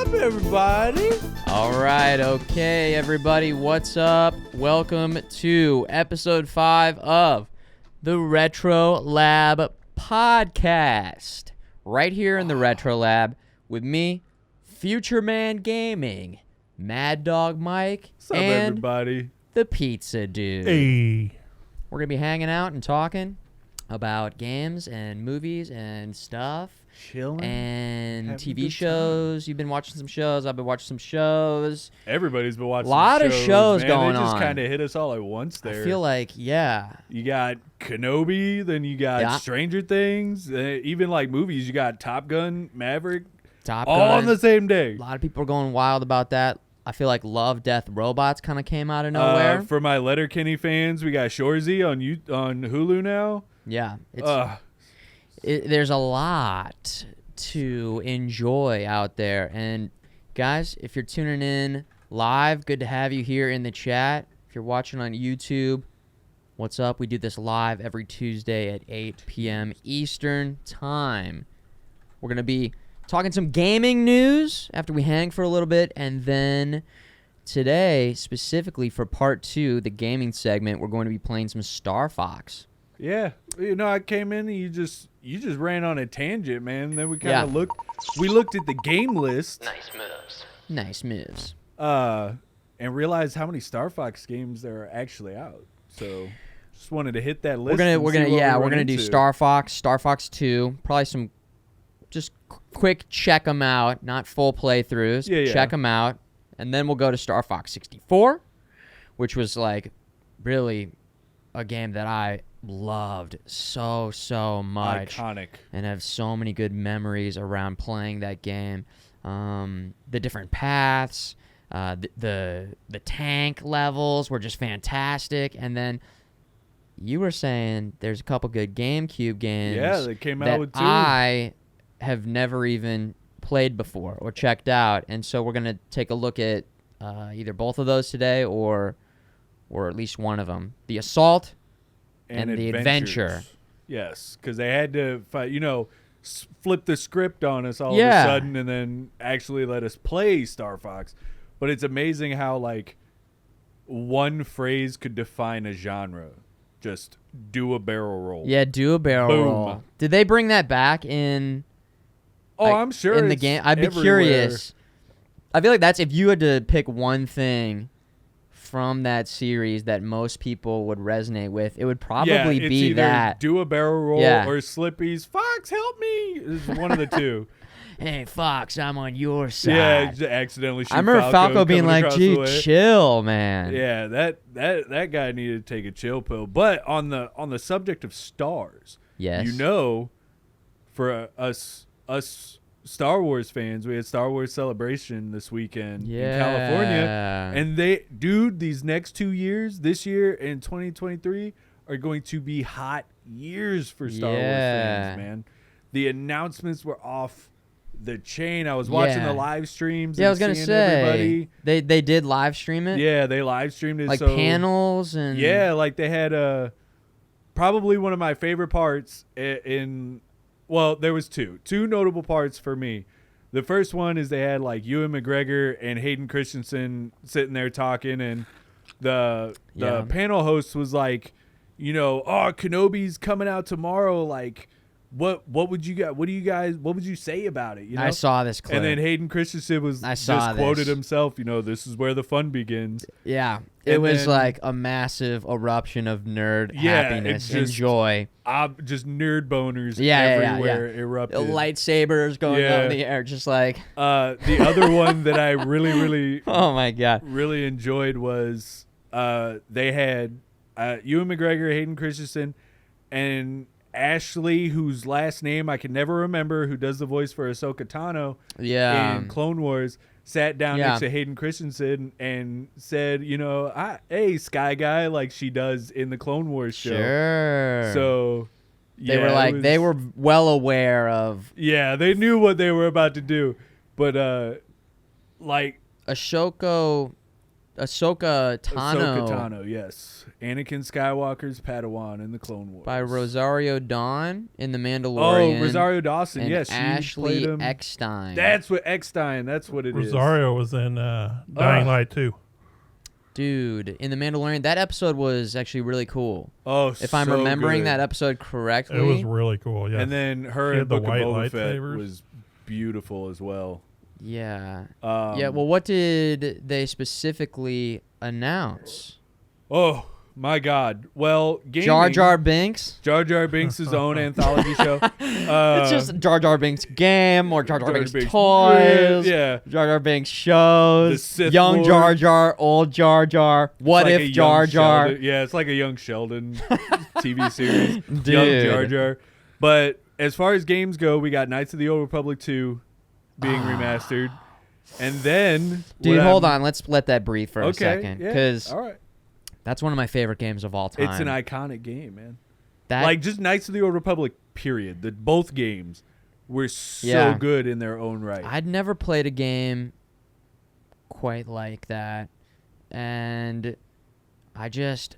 up, everybody? All right, okay, everybody, what's up? Welcome to episode 5 of the RetroLab podcast. Right here in the RetroLab with me, FuturemanGaming, MadDawgMike, What's up, and everybody? the Pizza Dude. Hey. We're going to be hanging out and talking about games and movies and stuff. Chilling. And Having a TV good shows. You've been watching some shows. I've been watching some shows. Everybody's been watching A lot of shows man. going They just on. kind of hit us all at once there. I feel like, yeah. You got Kenobi, then you got Stranger Things, even like movies. You got Top Gun, Maverick, Top all Gun. on the same day. A lot of people are going wild about that. I feel like Love, Death, Robots kind of came out of nowhere. For my Letterkenny fans, we got Shoresy on Hulu now. Yeah. There's a lot to enjoy out there. And guys, if you're tuning in live, good to have you here in the chat. If you're watching on YouTube, what's up? We do this live every Tuesday at 8 p.m. Eastern time. We're going to be talking some gaming news after we hang for a little bit, and then today, specifically for part 2, the gaming segment, we're going to be playing some Star Fox. Yeah, I came in and you just ran on a tangent, man. Then we kind of looked at the game list. Nice moves. And realized how many Star Fox games there are actually out. So just wanted to hit that list. We're gonna do Star Fox 2, probably some just quick check them out, not full playthroughs. Yeah. Check them out, and then we'll go to Star Fox 64, which was like really a game that I loved so much. Iconic. And have so many good memories around playing that game. The different paths, the tank levels were just fantastic. And then you were saying there's a couple good GameCube games. Yeah, they came out that with 2. I have never even played before or checked out. And so we're going to take a look at either both of those today or at least one of them. The Assault and the Adventure. Yes, because they had to flip the script on us all of a sudden and then actually let us play Star Fox. But it's amazing how like one phrase could define a genre. Just do a barrel roll. Yeah, do a barrel roll. Did they bring that back in? Oh, I'm sure in the game. I'd be curious. I feel like that's if you had to pick one thing from that series that most people would resonate with, it would probably it's be either that. Do a barrel roll or Slippy's Fox, help me. It's one of the two. Hey, Fox, I'm on your side. Yeah, accidentally shoot I remember Falco being like, gee, chill, man. Yeah, that guy needed to take a chill pill. But on the subject of stars, yes, for us Star Wars fans, we had Star Wars Celebration this weekend in California, and these next 2 years, this year and 2023, are going to be hot years for Star Wars fans, man. The announcements were off the chain. I was watching the live streams. Yeah, I was gonna say everybody. They did live stream it. Yeah, they live streamed it, like panels and like they had probably one of my favorite parts in. Well, there was two notable parts for me. The first one is they had like Ewan McGregor and Hayden Christensen sitting there talking, and the panel host was like, Kenobi's coming out tomorrow. Like, what would you say about it? I saw this clip. And then Hayden Christensen quoted himself, this is where the fun begins. Yeah. It was like a massive eruption of nerd happiness and joy. Just nerd boners everywhere erupted. Lightsabers going up in the air, just like. The other one that I really, oh my God, really enjoyed was they had Ewan McGregor, Hayden Christensen, and Ashley, whose last name I can never remember, who does the voice for Ahsoka Tano in Clone Wars, sat down next to Hayden Christensen and said, hey, Sky Guy, like she does in the Clone Wars show. Sure. So they were well aware of. Yeah, they knew what they were about to do. But like Ahsoka Ahsoka Tano. Ahsoka Tano, yes. Anakin Skywalker's Padawan in the Clone Wars. By Rosario Dawn in The Mandalorian. Oh, Rosario Dawson, and yes. Ashley Eckstein. That's what Eckstein, that's what it is. Rosario was in Dying Light 2. Dude, in The Mandalorian, that episode was actually really cool. Oh, if I'm remembering that episode correctly. It was really cool, yeah. And then her in Book of Boba Fett was beautiful as well. Yeah. Well, what did they specifically announce? Oh, my God. Well, gaming. Jar Jar Binks? Jar Jar Binks' own anthology show. It's just Jar Jar Binks game or Jar Jar Binks toys. Yeah. Jar Jar Binks shows. The Sith young Lord. Jar Jar, old Jar Jar. What like if Jar Jar? Yeah, it's like a Young Sheldon TV series. Dude. Young Jar Jar. But as far as games go, we got Knights of the Old Republic 2 being remastered. And then... Dude, hold on. Let's let that breathe for a Okay, second. yeah, Because all right. that's one of my favorite games of all time. It's an iconic game, man. That, Like, just Knights of the Old Republic, period. Both games were so good in their own right. I'd never played a game quite like that. And I just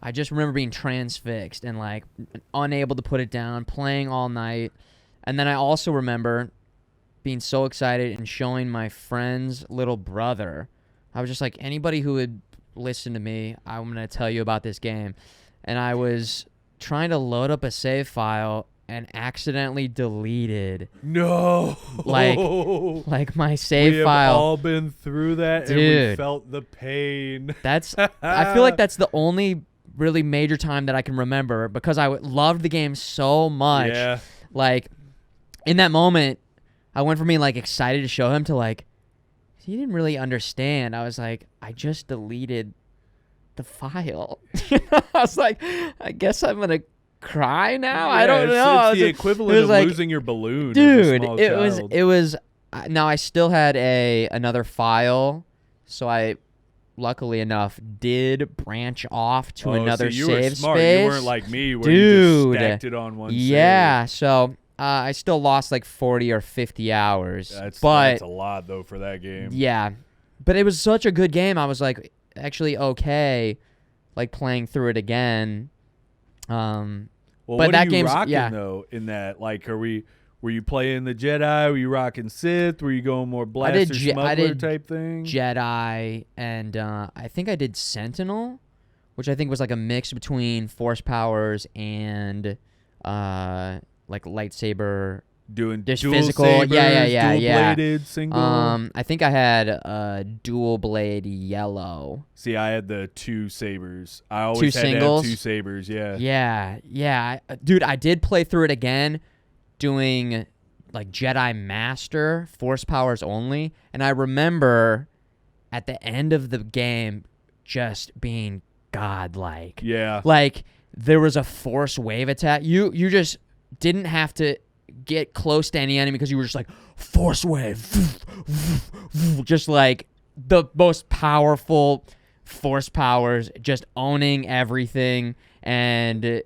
remember being transfixed and, like, unable to put it down, playing all night. And then I also remember being so excited and showing my friend's little brother. I was just like, anybody who would listen to me, I'm going to tell you about this game. And I was trying to load up a save file and accidentally deleted. No. Like my save we have file. all been through that, Dude. and we felt the pain. I feel like that's the only really major time that I can remember because I loved the game so much. Yeah. Like, in that moment, I went from being, like, excited to show him to, like, he didn't really understand. I was like, I just deleted the file. I was like, I guess I'm going to cry now? I don't know. It's the equivalent of like, losing your balloon. Dude, as a small child. it was. Now, I still had another file, so I, luckily enough, did branch off to another so you save were smart. space. You weren't like me where Dude, you just stacked it on one yeah, so I still lost like 40 or 50 hours. That's a lot, though, for that game. Yeah, but it was such a good game. I was like actually okay, like playing through it again. Well, but what that are you game's rocking, though, in that? Like, were you playing the Jedi? Were you rocking Sith? Were you going more blaster smuggler type thing? Jedi, and I think I did Sentinel, which I think was like a mix between force powers and like lightsaber. Doing just dual physical, sabers, yeah. dual-bladed, single. I think I had dual blade yellow. See, I had the two sabers. I always two had singles? to have two sabers. Yeah. Yeah. Dude, I did play through it again, doing like Jedi Master, force powers only, and I remember at the end of the game just being godlike. Yeah. Like there was a force wave attack. You just didn't have to get close to any enemy because you were just like force wave, just like the most powerful force powers, just owning everything and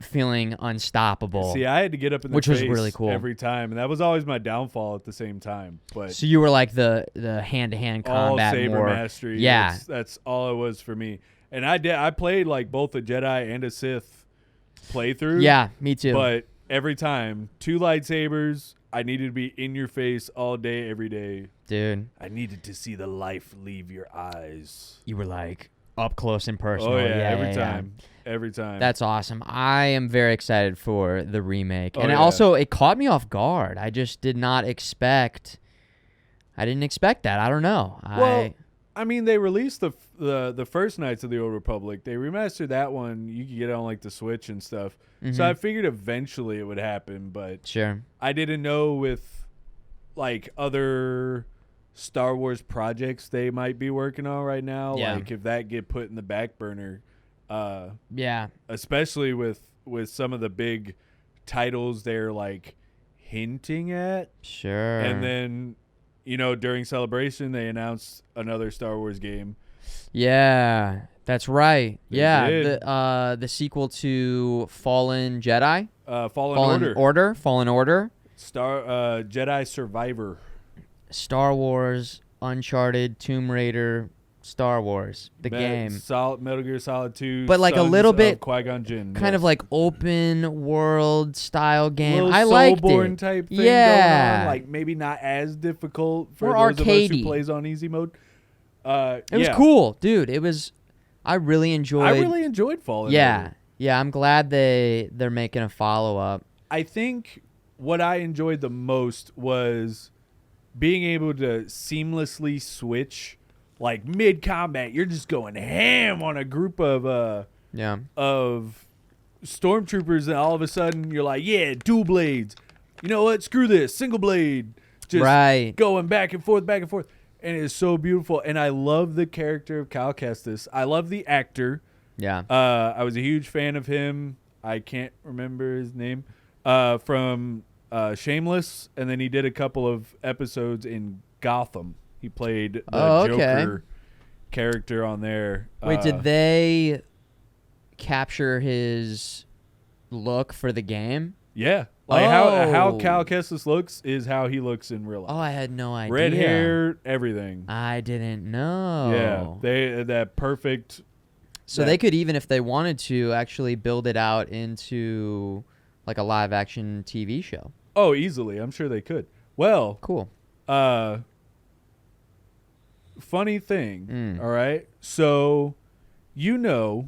feeling unstoppable. See, I had to get up in the which face was really cool every time, and that was always my downfall at the same time. But so you were like the hand-to-hand combat, all saber more mastery. Yeah, that's all it was for me. And I played like both a Jedi and a Sith playthrough. Yeah, me too. But every time, two lightsabers. I needed to be in your face all day, every day. Dude, I needed to see the life leave your eyes. You were like up close and personal. Oh, yeah, every time. Every time. That's awesome. I am very excited for the remake. Oh, and yeah. it caught me off guard. I just did not expect. I didn't expect that. I don't know. Well, I mean, they released the first Knights of the Old Republic. They remastered that one. You could get it on like the Switch and stuff. Mm-hmm. So I figured eventually it would happen, but sure. I didn't know with like other Star Wars projects they might be working on right now. Yeah. Like if that get put in the back burner. Yeah. Especially with some of the big titles they're like hinting at. Sure. And then, during Celebration, they announced another Star Wars game. Yeah, that's right. They yeah, did. the sequel to Fallen Jedi. Fallen Order. Fallen Order. Jedi Survivor. Star Wars, Uncharted, Tomb Raider, Star Wars, the game. Metal Gear Solid 2. But like a Sons little of bit Qui-Gon Jinn. kind of like open world style game. Little I liked Soulborne it. type thing Yeah. going on. Like maybe not as difficult for More those of us who arcadey. plays on easy mode. It was cool, dude. It was. I really enjoyed. I really enjoyed Fallen Order. Yeah. I'm glad they're making a follow up. I think what I enjoyed the most was being able to seamlessly switch, like mid combat. You're just going ham on a group of stormtroopers, and all of a sudden you're like, yeah, dual blades. You know what? Screw this, single blade. Just going back and forth, and it's so beautiful. And I love the character of Cal Kestis. I love the actor. Yeah. I was a huge fan of him. I can't remember his name. From Shameless, and then he did a couple of episodes in Gotham. He played the Joker character on there. Wait, did they capture his look for the game? Yeah. Like how Cal Kestis looks is how he looks in real life. Oh, I had no idea. Red hair, everything. I didn't know. Yeah. That perfect. So they could, even if they wanted to, actually build it out into like a live action TV show. Oh, easily. I'm sure they could. Well, cool. Funny thing. All right. So, or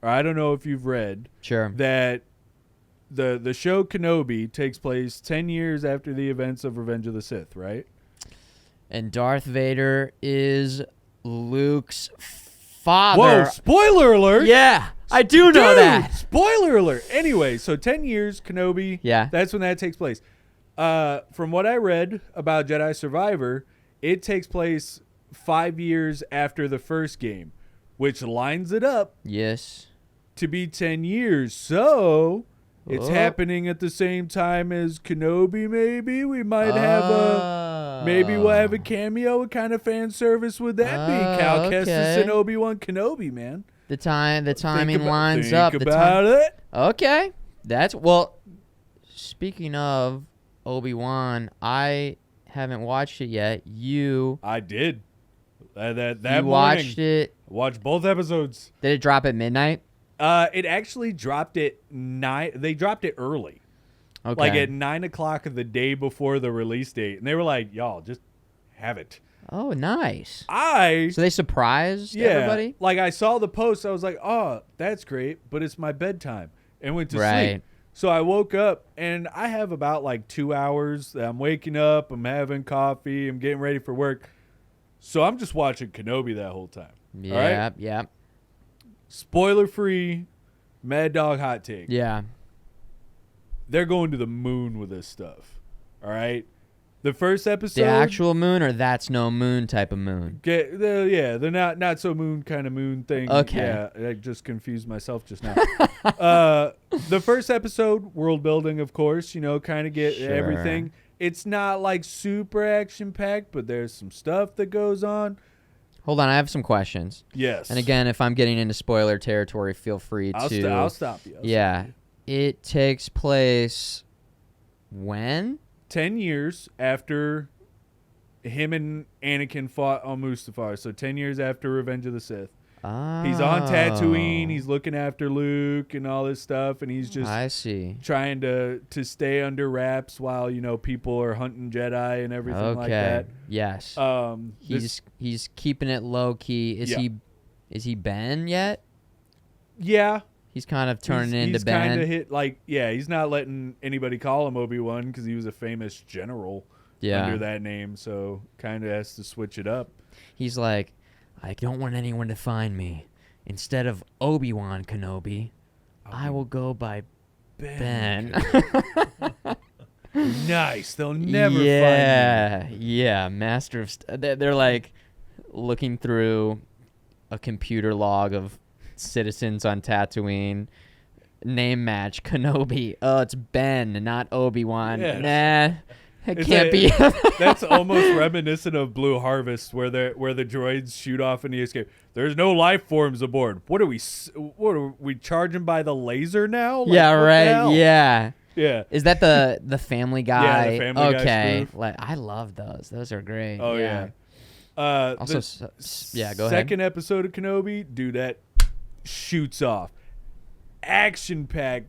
I don't know if you've read that the show Kenobi takes place 10 years after the events of Revenge of the Sith, right? And Darth Vader is Luke's father. Whoa, spoiler alert. Yeah, I do know that. Spoiler alert. Anyway, so 10 years, Kenobi. Yeah. That's when that takes place. From what I read about Jedi Survivor, it takes place 5 years after the first game, which lines it up to be 10 years. So it's happening at the same time as Kenobi, maybe. We might have maybe we'll have a cameo. What kind of fan service would that be? Cal Kestis and Obi-Wan Kenobi, man. The timing lines up. Think about it. Okay. Speaking of Obi-Wan, I haven't watched it yet. I did. That you morning. Watched it. Watched both episodes. Did it drop at midnight? It actually dropped at 9. They dropped it early. Okay. Like at 9 o'clock of the day before the release date. And they were like, y'all, just have it. Oh, nice. So they surprised everybody? Like I saw the post. I was like, oh, that's great. But it's my bedtime. And went to sleep. So I woke up and I have about like 2 hours that I'm waking up. I'm having coffee. I'm getting ready for work. So I'm just watching Kenobi that whole time. Yeah, right? Spoiler-free, Mad Dog hot take. Yeah. They're going to the moon with this stuff. All right? The first episode... The actual moon or that's no moon type of moon? The not so moon kind of moon thing. Okay. Yeah, I just confused myself just now. The first episode, world building, of course. Kind of get everything. It's not like super action-packed, but there's some stuff that goes on. Hold on, I have some questions. Yes. And again, if I'm getting into spoiler territory, feel free to... I'll stop you. It takes place when? 10 years after him and Anakin fought on Mustafar. So 10 years after Revenge of the Sith. Oh. He's on Tatooine. He's looking after Luke and all this stuff. And he's just trying to stay under wraps while, people are hunting Jedi and everything like that. Yes. He's keeping it low key. Is he Ben yet? Yeah. He's kind of turning into Ben. He's kind of hit he's not letting anybody call him Obi-Wan because he was a famous general under that name. So kind of has to switch it up. He's like, I don't want anyone to find me. Instead of Obi-Wan Kenobi, I will go by Ben. Nice. They'll never find me. Yeah. Master of... They're like looking through a computer log of citizens on Tatooine. Name match, Kenobi. Oh, it's Ben, not Obi-Wan. Nah. It can't be. That's almost reminiscent of Blue Harvest, where the droids shoot off in the escape. There's no life forms aboard. What are we charging by the laser now? Yeah. Is that the Family Guy? Yeah, the Family Guy spoof. I love those. Those are great. Oh yeah. Also, yeah, go ahead. Second episode of Kenobi, dude, that shoots off. Action packed.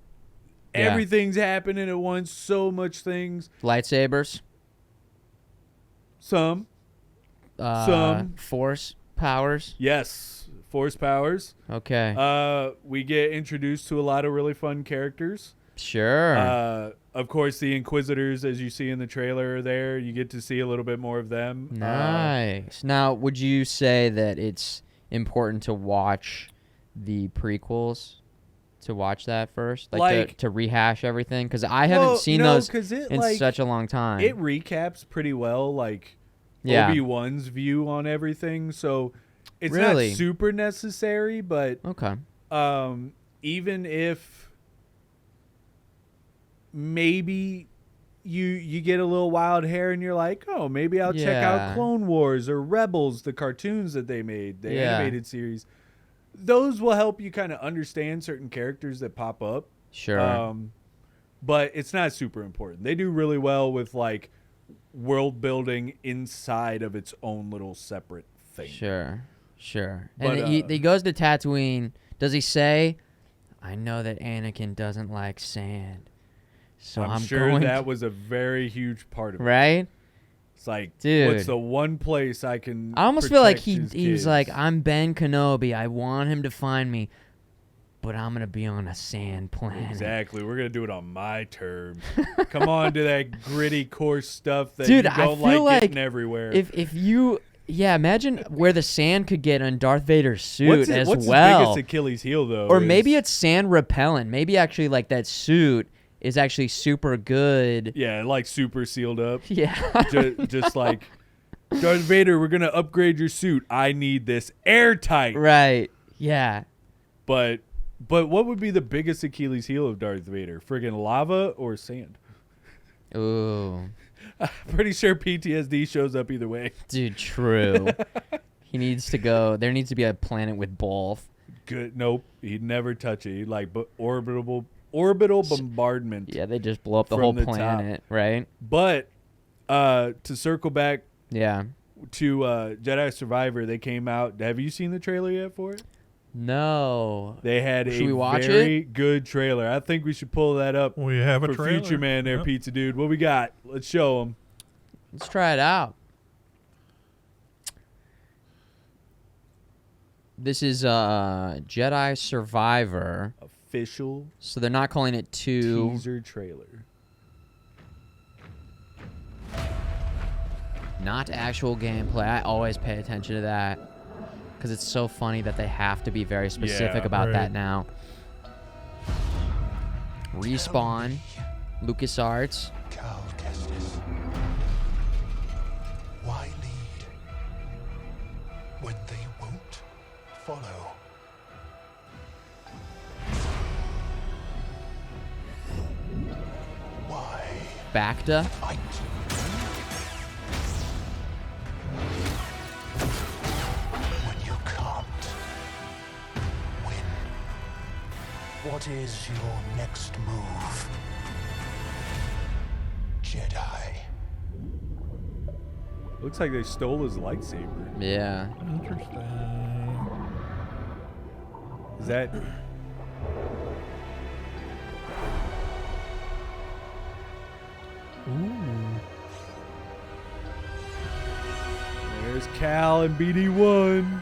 Yeah. Everything's happening at once. So much things. Lightsabers. Some. Force powers. Yes. Force powers. Okay. We get introduced to a lot of really fun characters. Sure. Of course, the Inquisitors, as you see in the trailer, are there. You get to see a little bit more of them. Nice. Now, would you say that it's important to watch the prequels? To watch that first? Like to rehash everything? Because I haven't seen those in such a long time. It recaps pretty well, like Obi-Wan's view on everything. So it's not super necessary, but okay. Even if maybe you get a little wild hair and you're like, oh, maybe I'll check out Clone Wars or Rebels, the cartoons that they made, the animated series. Those will help you kind of understand certain characters that pop up. Sure. But it's not super important. They do really well with like world building inside of its own little separate thing. Sure. But, and he goes to Tatooine. Does he say, I know that Anakin doesn't like sand. So I'm sure going that was a very huge part of it. Right? It's like, dude, what's the one place I can I almost feel like he's kids? like, I'm Ben Kenobi. I want him to find me, but I'm going to be on a sand planet. Exactly. We're going to do it on my terms. Come on to that gritty, coarse stuff that dude, you don't I feel like getting everywhere. If you... Yeah, imagine where the sand could get on Darth Vader's suit what's well. What's his biggest Achilles heel, though? Or maybe it's sand repellent. Maybe actually like that suit is actually super good. Yeah, like super sealed up. Yeah. just like, Darth Vader, we're going to upgrade your suit. I need this airtight. Right. Yeah. But what would be the biggest Achilles heel of Darth Vader? Friggin' lava or sand? Ooh. I'm pretty sure PTSD shows up either way. Dude, true. He needs to go. There needs to be a planet with both. Good. Nope. He'd never touch it. He'd like orbital bombardment. Yeah, they just blow up the whole planet, right? But to circle back to Jedi Survivor, they came out. Have you seen the trailer yet for it? No. They had Should we watch very good trailer. I think we should pull that up. We have a for trailer. Futureman there, Pizza Dude. What we got? Let's show them. Let's try it out. This is Jedi Survivor. Official. So they're not calling it 2. Teaser trailer. Not actual gameplay. I always pay attention to that. Because it's so funny that they have to be very specific about that now. Respawn, LucasArts. Cow testers. Why lead when they won't follow? Why Bacta. fight when you can't win? What is your next move, Jedi? Looks like they stole his lightsaber. Yeah. Interesting. Is that... Ooh. There's Cal and BD1.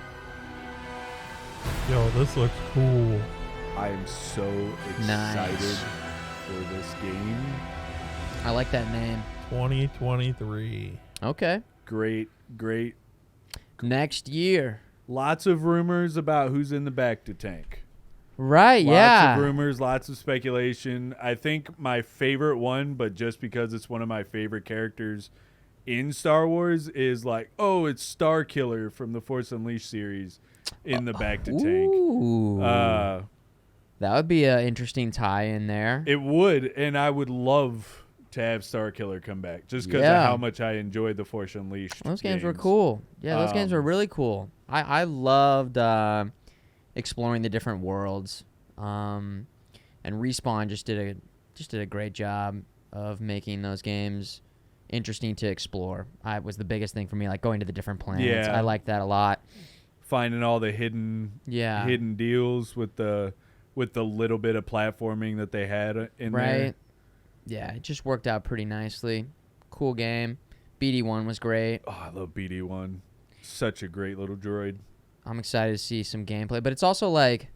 Yo, this looks cool. I am so excited for this game. I like that name. 2023. Okay. Great. Next year. Lots of rumors about who's in the Bacta tank. Right, Lots of rumors, lots of speculation. I think my favorite one, but just because it's one of my favorite characters in Star Wars, is like, oh, it's Starkiller from the Force Unleashed series in the Bacta tank. Ooh. That would be an interesting tie in there. It would, and I would love to have Starkiller come back just because of how much I enjoyed the Force Unleashed. Those games were cool. Yeah, those games were really cool. I loved exploring the different worlds. And Respawn just did a great job of making those games interesting to explore. I was the biggest thing for me, like going to the different planets. Yeah. I like that a lot. Finding all the hidden deals with the little bit of platforming that they had in there. Right. Yeah, it just worked out pretty nicely. Cool game. BD1 was great. Oh, I love BD1. Such a great little droid. I'm excited to see some gameplay, but it's also like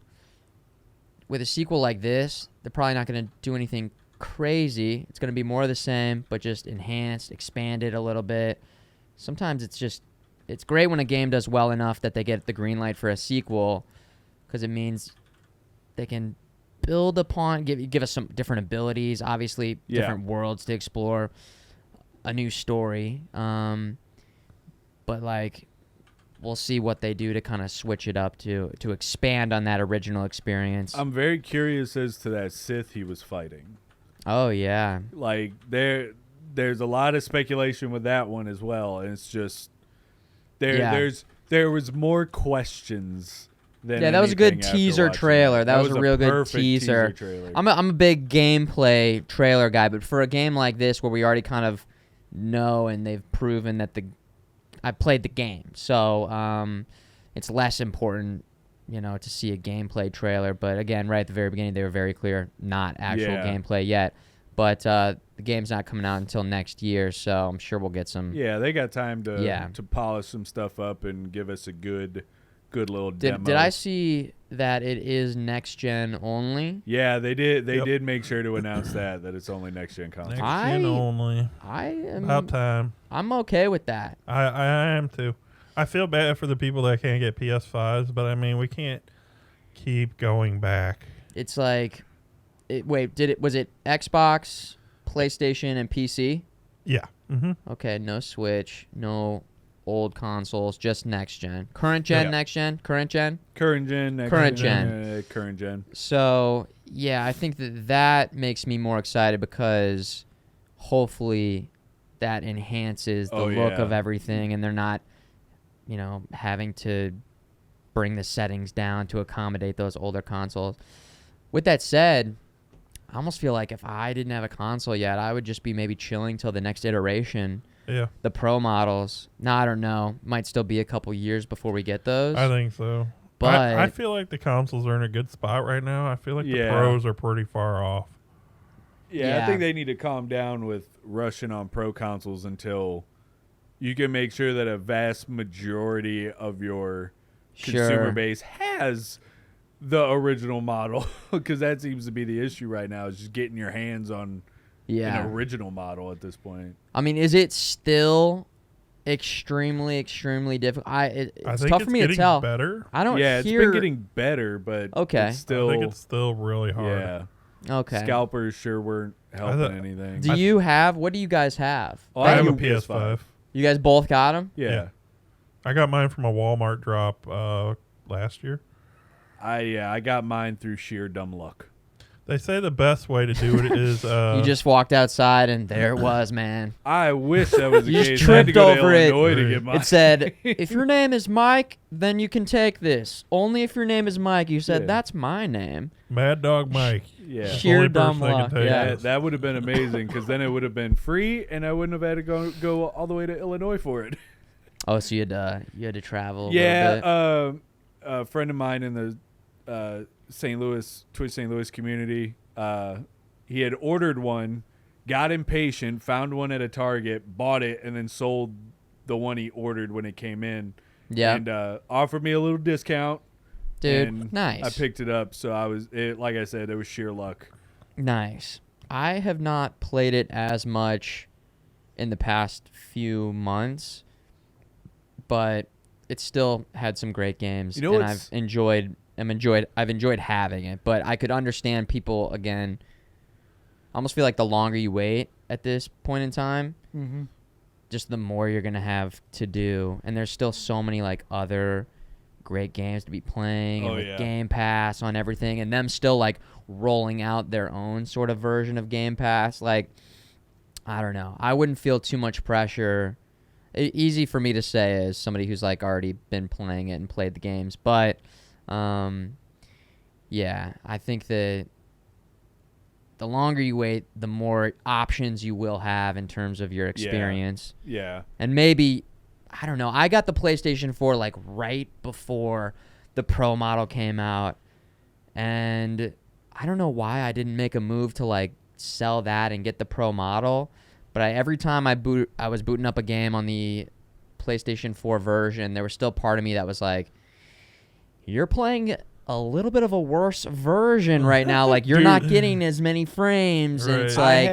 with a sequel like this, they're probably not going to do anything crazy. It's going to be more of the same, but just enhanced, expanded a little bit. Sometimes it's great when a game does well enough that they get the green light for a sequel, because it means they can build upon, give us some different abilities, obviously different worlds to explore, a new story. But like, we'll see what they do to kind of switch it up to expand on that original experience. I'm very curious as to that Sith he was fighting. Oh yeah, Like there's a lot of speculation with that one as well, and it's just there was more questions than that was a good anything after teaser watching trailer. it. That was a real good perfect teaser. trailer. I'm a big gameplay trailer guy, but for a game like this where we already kind of know and they've proven that I played the game, so it's less important, to see a gameplay trailer. But again, right at the very beginning, they were very clear, not actual gameplay yet. But the game's not coming out until next year, so I'm sure we'll get some. Yeah, they got time to polish some stuff up and give us a good little demo. Did I see that it is next gen only? Yeah, they did. They did make sure to announce that it's only next gen console. Next gen only. About time. I'm okay with that. I am too. I feel bad for the people that can't get PS5s, but I mean, we can't keep going back. It's like, was it Xbox, PlayStation, and PC? Yeah. Mm-hmm. Okay, no Switch, no old consoles, just next gen. Current gen, next gen, current gen? Current gen, next current gen. Current gen. So, yeah, I think that makes me more excited because hopefully that enhances the look of everything, and they're not, having to bring the settings down to accommodate those older consoles. With that said, I almost feel like if I didn't have a console yet, I would just be maybe chilling till the next iteration. Yeah. The Pro models. No, I don't know. Might still be a couple years before we get those. I think so. But I feel like the consoles are in a good spot right now. I feel like the Pros are pretty far off. Yeah, I think they need to calm down with rushing on Pro consoles until you can make sure that a vast majority of your consumer base has the original model, because that seems to be the issue right now, is just getting your hands on an original model at this point. I mean, is it still extremely, extremely difficult? It's think tough for me to tell. Better. I don't Yeah, hear... it's been getting better, but it's still... I think it's still really hard. Yeah. Okay. Scalpers sure weren't helping anything. What do you guys have? I have a PS5. You guys both got them? Yeah. I got mine from a Walmart drop last year. I got mine through sheer dumb luck. They say the best way to do it is... you just walked outside and there it was, man. I wish that was the you case. Just tripped I had to go over to it. Illinois to get mine. It said, if your name is Mike, then you can take this. Only if your name is Mike. You said, that's my name. MadDawgMike. Yeah. Sheer dumb luck. Yeah, that would have been amazing, because then it would have been free, and I wouldn't have had to go all the way to Illinois for it. Oh, so you had to travel a little bit. A friend of mine in the Twitch St. Louis community, he had ordered one, got impatient, found one at a Target, bought it, and then sold the one he ordered when it came in. Yeah. And offered me a little discount. Dude, nice. I picked it up, so like I said, it was sheer luck. Nice. I have not played it as much in the past few months, but it still had some great games, and I've enjoyed having it. But I could understand people, again, I almost feel like the longer you wait at this point in time, just the more you're gonna have to do, and there's still so many like other great games to be playing, and with Game Pass on everything, and them still like rolling out their own sort of version of Game Pass. Like, I don't know, I wouldn't feel too much pressure. Easy for me to say as somebody who's like already been playing it and played the games, but yeah, I think that the longer you wait, the more options you will have in terms of your experience. Yeah. And maybe, I don't know, I got the PlayStation 4 like right before the Pro model came out. And I don't know why I didn't make a move to like sell that and get the Pro model. But every time I was booting up a game on the PlayStation 4 version, there was still part of me that was like, you're playing a little bit of a worse version right now. Like, you're not getting as many frames. And it's like,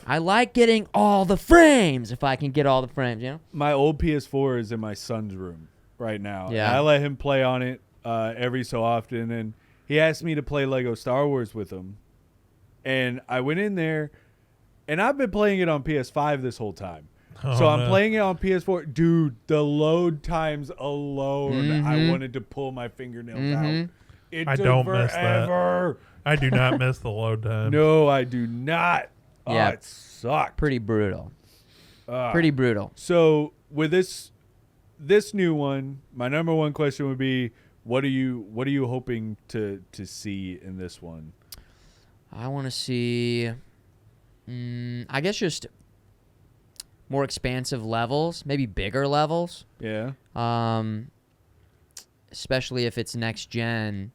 I like getting all the frames if I can get all the frames, you know? My old PS4 is in my son's room right now. Yeah. And I let him play on it every so often. And he asked me to play Lego Star Wars with him. And I went in there, and I've been playing it on PS5 this whole time. So I'm playing it on PS4. Dude, the load times alone, I wanted to pull my fingernails out. It I took don't forever. miss that. I do not miss the load time. No, I do not. Yeah. Oh, it sucked. Pretty brutal. Pretty brutal. So with this new one, my number one question would be, what are you hoping to see in this one? I want to see, I guess, just more expansive levels, maybe bigger levels. Yeah. Especially if it's next gen.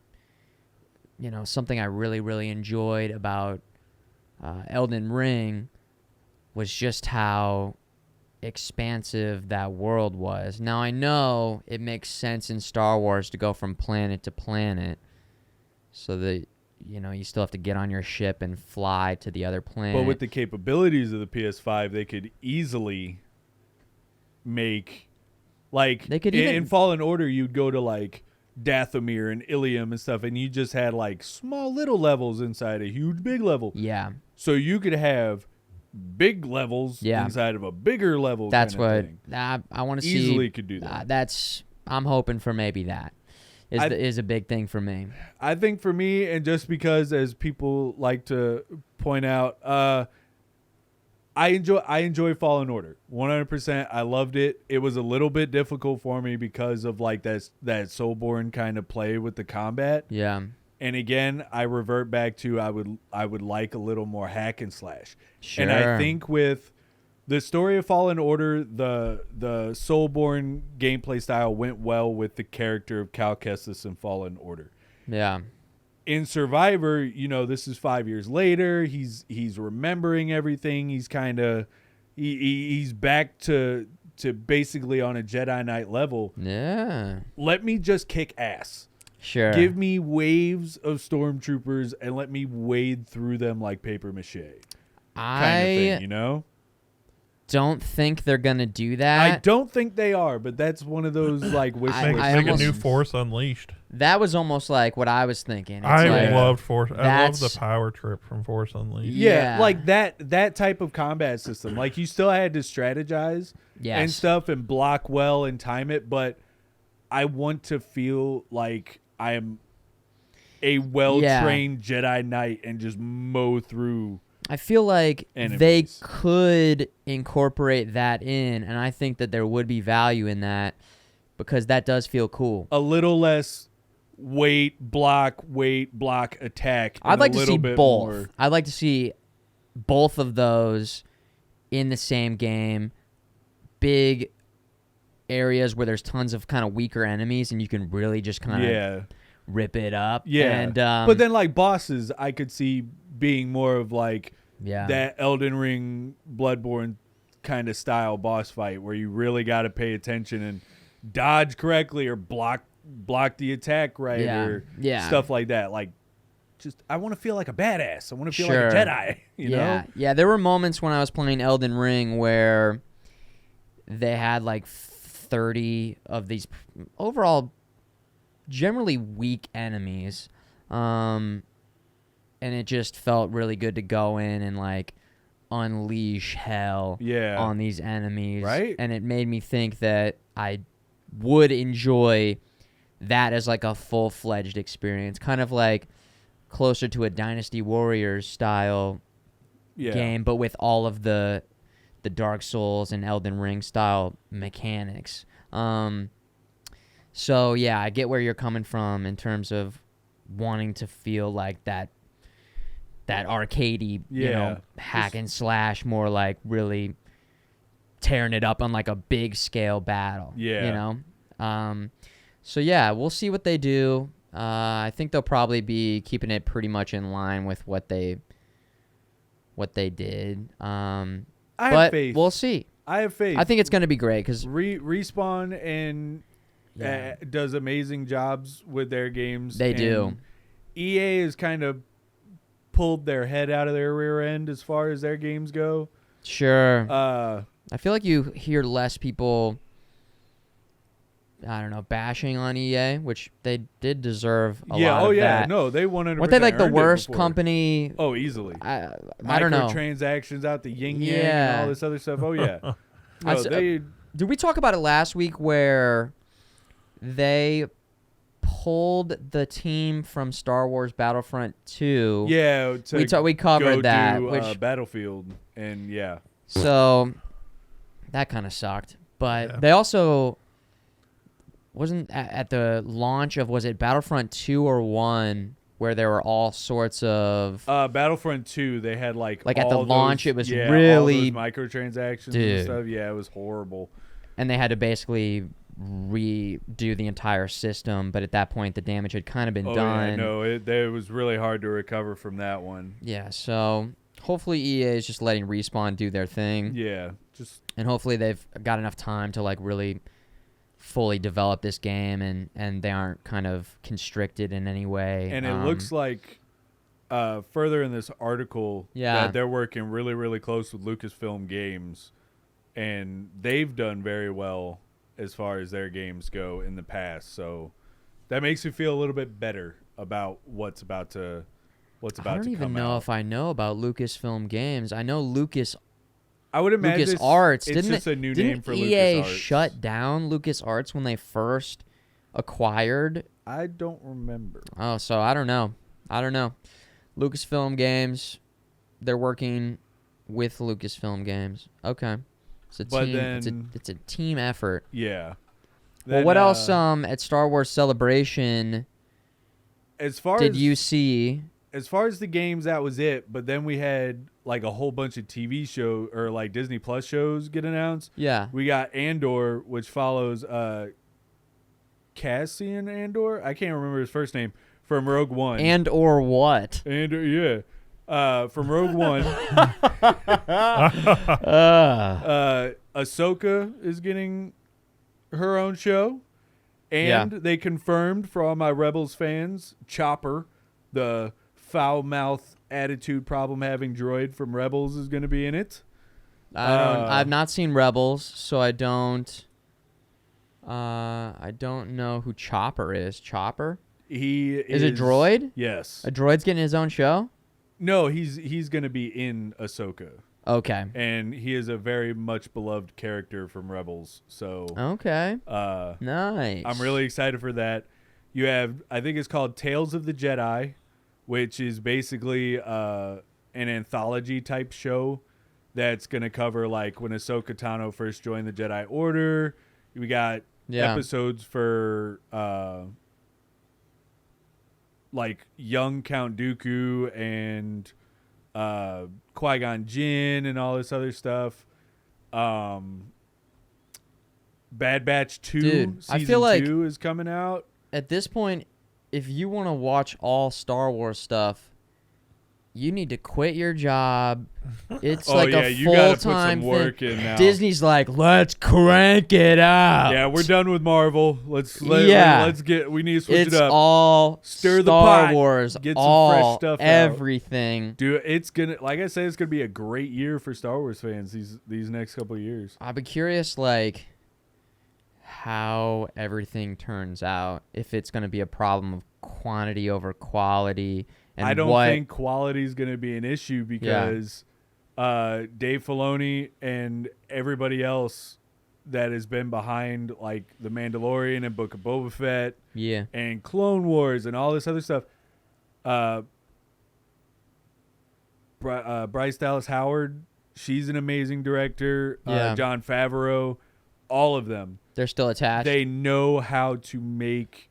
You know, something I really, really enjoyed about Elden Ring was just how expansive that world was. Now, I know it makes sense in Star Wars to go from planet to planet, so that, you know, you still have to get on your ship and fly to the other planet. But with the capabilities of the PS5, they could easily make, like, They could in Fallen Order, you'd go to, like, Dathomir and Ilium and stuff, and you just had, like, small little levels inside a huge big level. Yeah. So you could have big levels inside of a bigger level. That's kind of what thing. I want to see. Easily could do that. I'm hoping for maybe that is a big thing for me. I think for me, and just because, as people like to point out, I enjoy Fallen Order 100%. I loved it. It was a little bit difficult for me because of like that Soulborn kind of play with the combat. Yeah. And again, I revert back to I would like a little more hack and slash. Sure. And I think with the story of Fallen Order, the Soulborn gameplay style went well with the character of Cal Kestis in Fallen Order. Yeah. In Survivor, you know, this is 5 years later. He's remembering everything. He's kind of he's back to basically on a Jedi Knight level. Yeah. Let me just kick ass. Sure. Give me waves of stormtroopers and let me wade through them like paper mache. Kind of thing, you know? Don't think they're gonna do that. I don't think they are, but that's one of those like wish lists. Make a new Force Unleashed. That was almost like what I was thinking. It's I like, loved Force. I love the power trip from Force Unleashed. Yeah, like that type of combat system. Like you still had to strategize and stuff and block well and time it, but I want to feel like I am a well-trained Jedi Knight and just mow through. I feel like enemies. They could incorporate that in, and I think that there would be value in that because that does feel cool. A little less wait, block, attack. I'd like to see both. More. I'd like to see both of those in the same game. Big areas where there's tons of kind of weaker enemies, and you can really just kind of rip it up. Yeah, and, but then like bosses, I could see being more of like that Elden Ring, Bloodborne kind of style boss fight where you really got to pay attention and dodge correctly or block the attack right or stuff like that. Like, just I want to feel like a badass. I want to feel like a Jedi. You know? Yeah. There were moments when I was playing Elden Ring where they had like 30 of these overall generally weak enemies. And it just felt really good to go in and like unleash hell on these enemies. Right. And it made me think that I would enjoy that as like a full-fledged experience, kind of like closer to a Dynasty Warriors style game, but with all of the Dark Souls and Elden Ring style mechanics. So yeah, I get where you're coming from in terms of wanting to feel like that that arcadey, Yeah. hack and slash, more like really tearing it up on like a big scale battle. Yeah. So yeah, we'll see what they do. I think they'll probably be keeping it pretty much in line with what they did. I But have faith. we'll see. I have faith. I think it's going to be great because Respawn and does amazing jobs with their games. They do. and EA has kind of pulled their head out of their rear end as far as their games go. sure. Uh, I feel like you hear less people, I don't know, bashing on EA, which they did deserve a lot of that. No, they 100%. Weren't they like the earned it worst before. company? Oh, easily. I don't know. Microtransactions out the yin yang Yeah. and all this other stuff. Oh yeah. I No, s- they Did we talk about it last week where they pulled the team from Star Wars Battlefront 2? yeah. We covered go that, do, which Battlefield and yeah. so that kind of sucked. But Yeah. they also wasn't at the launch of, was it Battlefront 2 or 1, where there were all sorts of Battlefront 2, they had like at the all launch, those- it was yeah, all really- those microtransactions Dude. and stuff. Yeah, it was horrible. and they had to basically redo the entire system, but at that point the damage had kind of been Oh done. yeah, no, it was really hard to recover from that one. Yeah, so hopefully EA is just letting Respawn do their thing, Yeah, just and hopefully they've got enough time to like really fully develop this game, and they aren't kind of constricted in any way. and it looks like further in this article Yeah. that they're working really really close with Lucasfilm Games, and they've done very well as far as their games go in the past. So that makes me feel a little bit better about what's about to I don't come even know out. if I know about Lucasfilm Games. I know I would imagine Lucas Arts. It's Didn't just a new didn't name for EA Lucas Arts. shut down Lucas Arts when they first acquired? I don't remember. Oh, so I don't know. Lucasfilm Games, they're working with Lucasfilm Games. Okay, it's a But team. then- it's a team effort. Yeah. Well, Then, what else? At Star Wars Celebration, As far did as you see? as far as the games, that was it. But then we had like a whole bunch of TV show or like Disney Plus shows get announced. Yeah. We got Andor, which follows Cassian Andor. I can't remember his first name from Rogue One. And or what? Andor, yeah. From Rogue One. Ahsoka is getting her own show. And they confirmed for all my Rebels fans, Chopper, the foul-mouth attitude problem-having droid from Rebels, is going to be in it. I've not seen Rebels, so I don't know who Chopper is. Chopper? He Is a droid? Yes. A droid's getting his own show? No, he's going to be in Ahsoka. Okay. And he is a very much beloved character from Rebels. So Okay. Nice. I'm really excited for that. You have, I think it's called Tales of the Jedi, which is basically an anthology type show that's going to cover like when Ahsoka Tano first joined the Jedi Order. We got episodes for like young Count Dooku and Qui-Gon Jinn and all this other stuff. Bad Batch 2 Dude, season I feel like 2 is coming out. at this point, if you want to watch all Star Wars stuff, you need to quit your job. It's like a you gotta put full-time some work in now. Disney's like, let's crank it out. Yeah, we're done with Marvel. Let's we need to switch It's it up. all Stir the Star pot. Wars. Get some all fresh stuff out. everything. Dude, it's gonna, like I said, it's gonna be a great year for Star Wars fans these next couple of years. I'd be curious, like, how everything turns out. If it's going to be a problem of quantity over quality. And I don't think quality is gonna be an issue because Dave Filoni and everybody else that has been behind like The Mandalorian and Book of Boba Fett and Clone Wars and all this other stuff. Bryce Dallas Howard, she's an amazing director. Jon Favreau, all of them. They're still attached. They know how to make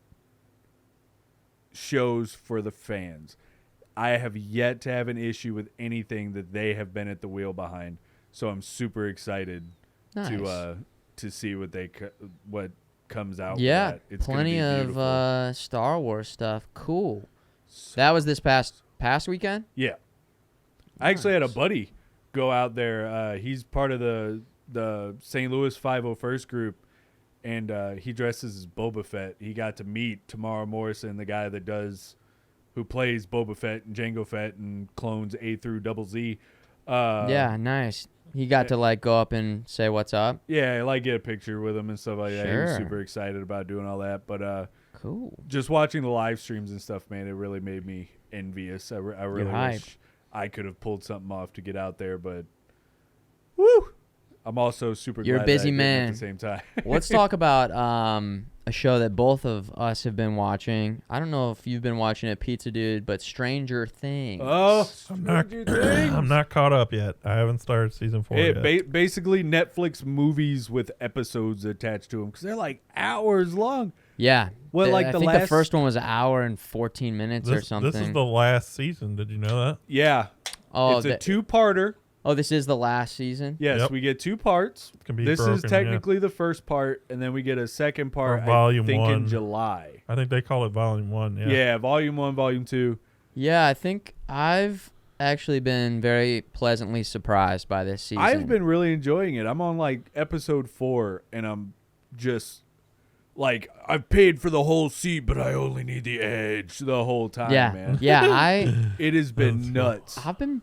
shows for the fans. I have yet to have an issue with anything that they have been at the wheel behind. So I'm super excited to see what comes out. Yeah, with that. It's gonna plenty be of beautiful. Star Wars stuff. Cool. So- That was this past weekend? Yeah. I actually had a Nice. buddy go out there. He's part of the St. Louis 501st group, and he dresses as Boba Fett. He got to meet Tamara Morrison, the guy who plays Boba Fett and Jango Fett and clones A through Double Z. Yeah, nice. He got to like go up and say what's up. Yeah, like get a picture with him and stuff like that. He was Sure. super excited about doing all that. But Cool. just watching the live streams and stuff, man, it really made me envious. I really hype. wish I could have pulled something off to get out there, but woo! I'm also super You're a glad that I busy didn't man. at the same time. Let's talk about a show that both of us have been watching. I don't know if you've been watching it, Pizza Dude, but Stranger Things. Oh, I'm not, Stranger Things. I'm not caught up yet. I haven't started season 4 yet. Basically Netflix movies with episodes attached to them because they're like hours long. Yeah. Well, like I the think the last- first one was an hour and 14 minutes or something. This is the last season. Did you know that? Yeah. oh, It's a two-parter. this is the last season? Yes, Yep. we get 2 parts. It can be This is broken, yeah. technically the first part, and then we get a second part, Or volume I think, in 1. July. I think they call it volume 1. Yeah. Yeah, volume 1, volume 2. Yeah, I think I've actually been very pleasantly surprised by this season. I've been really enjoying it. I'm on like episode 4, and I'm just like, I've paid for the whole seat, but I only need the edge the whole time, yeah, man. yeah. It has been That's cool. nuts. I've been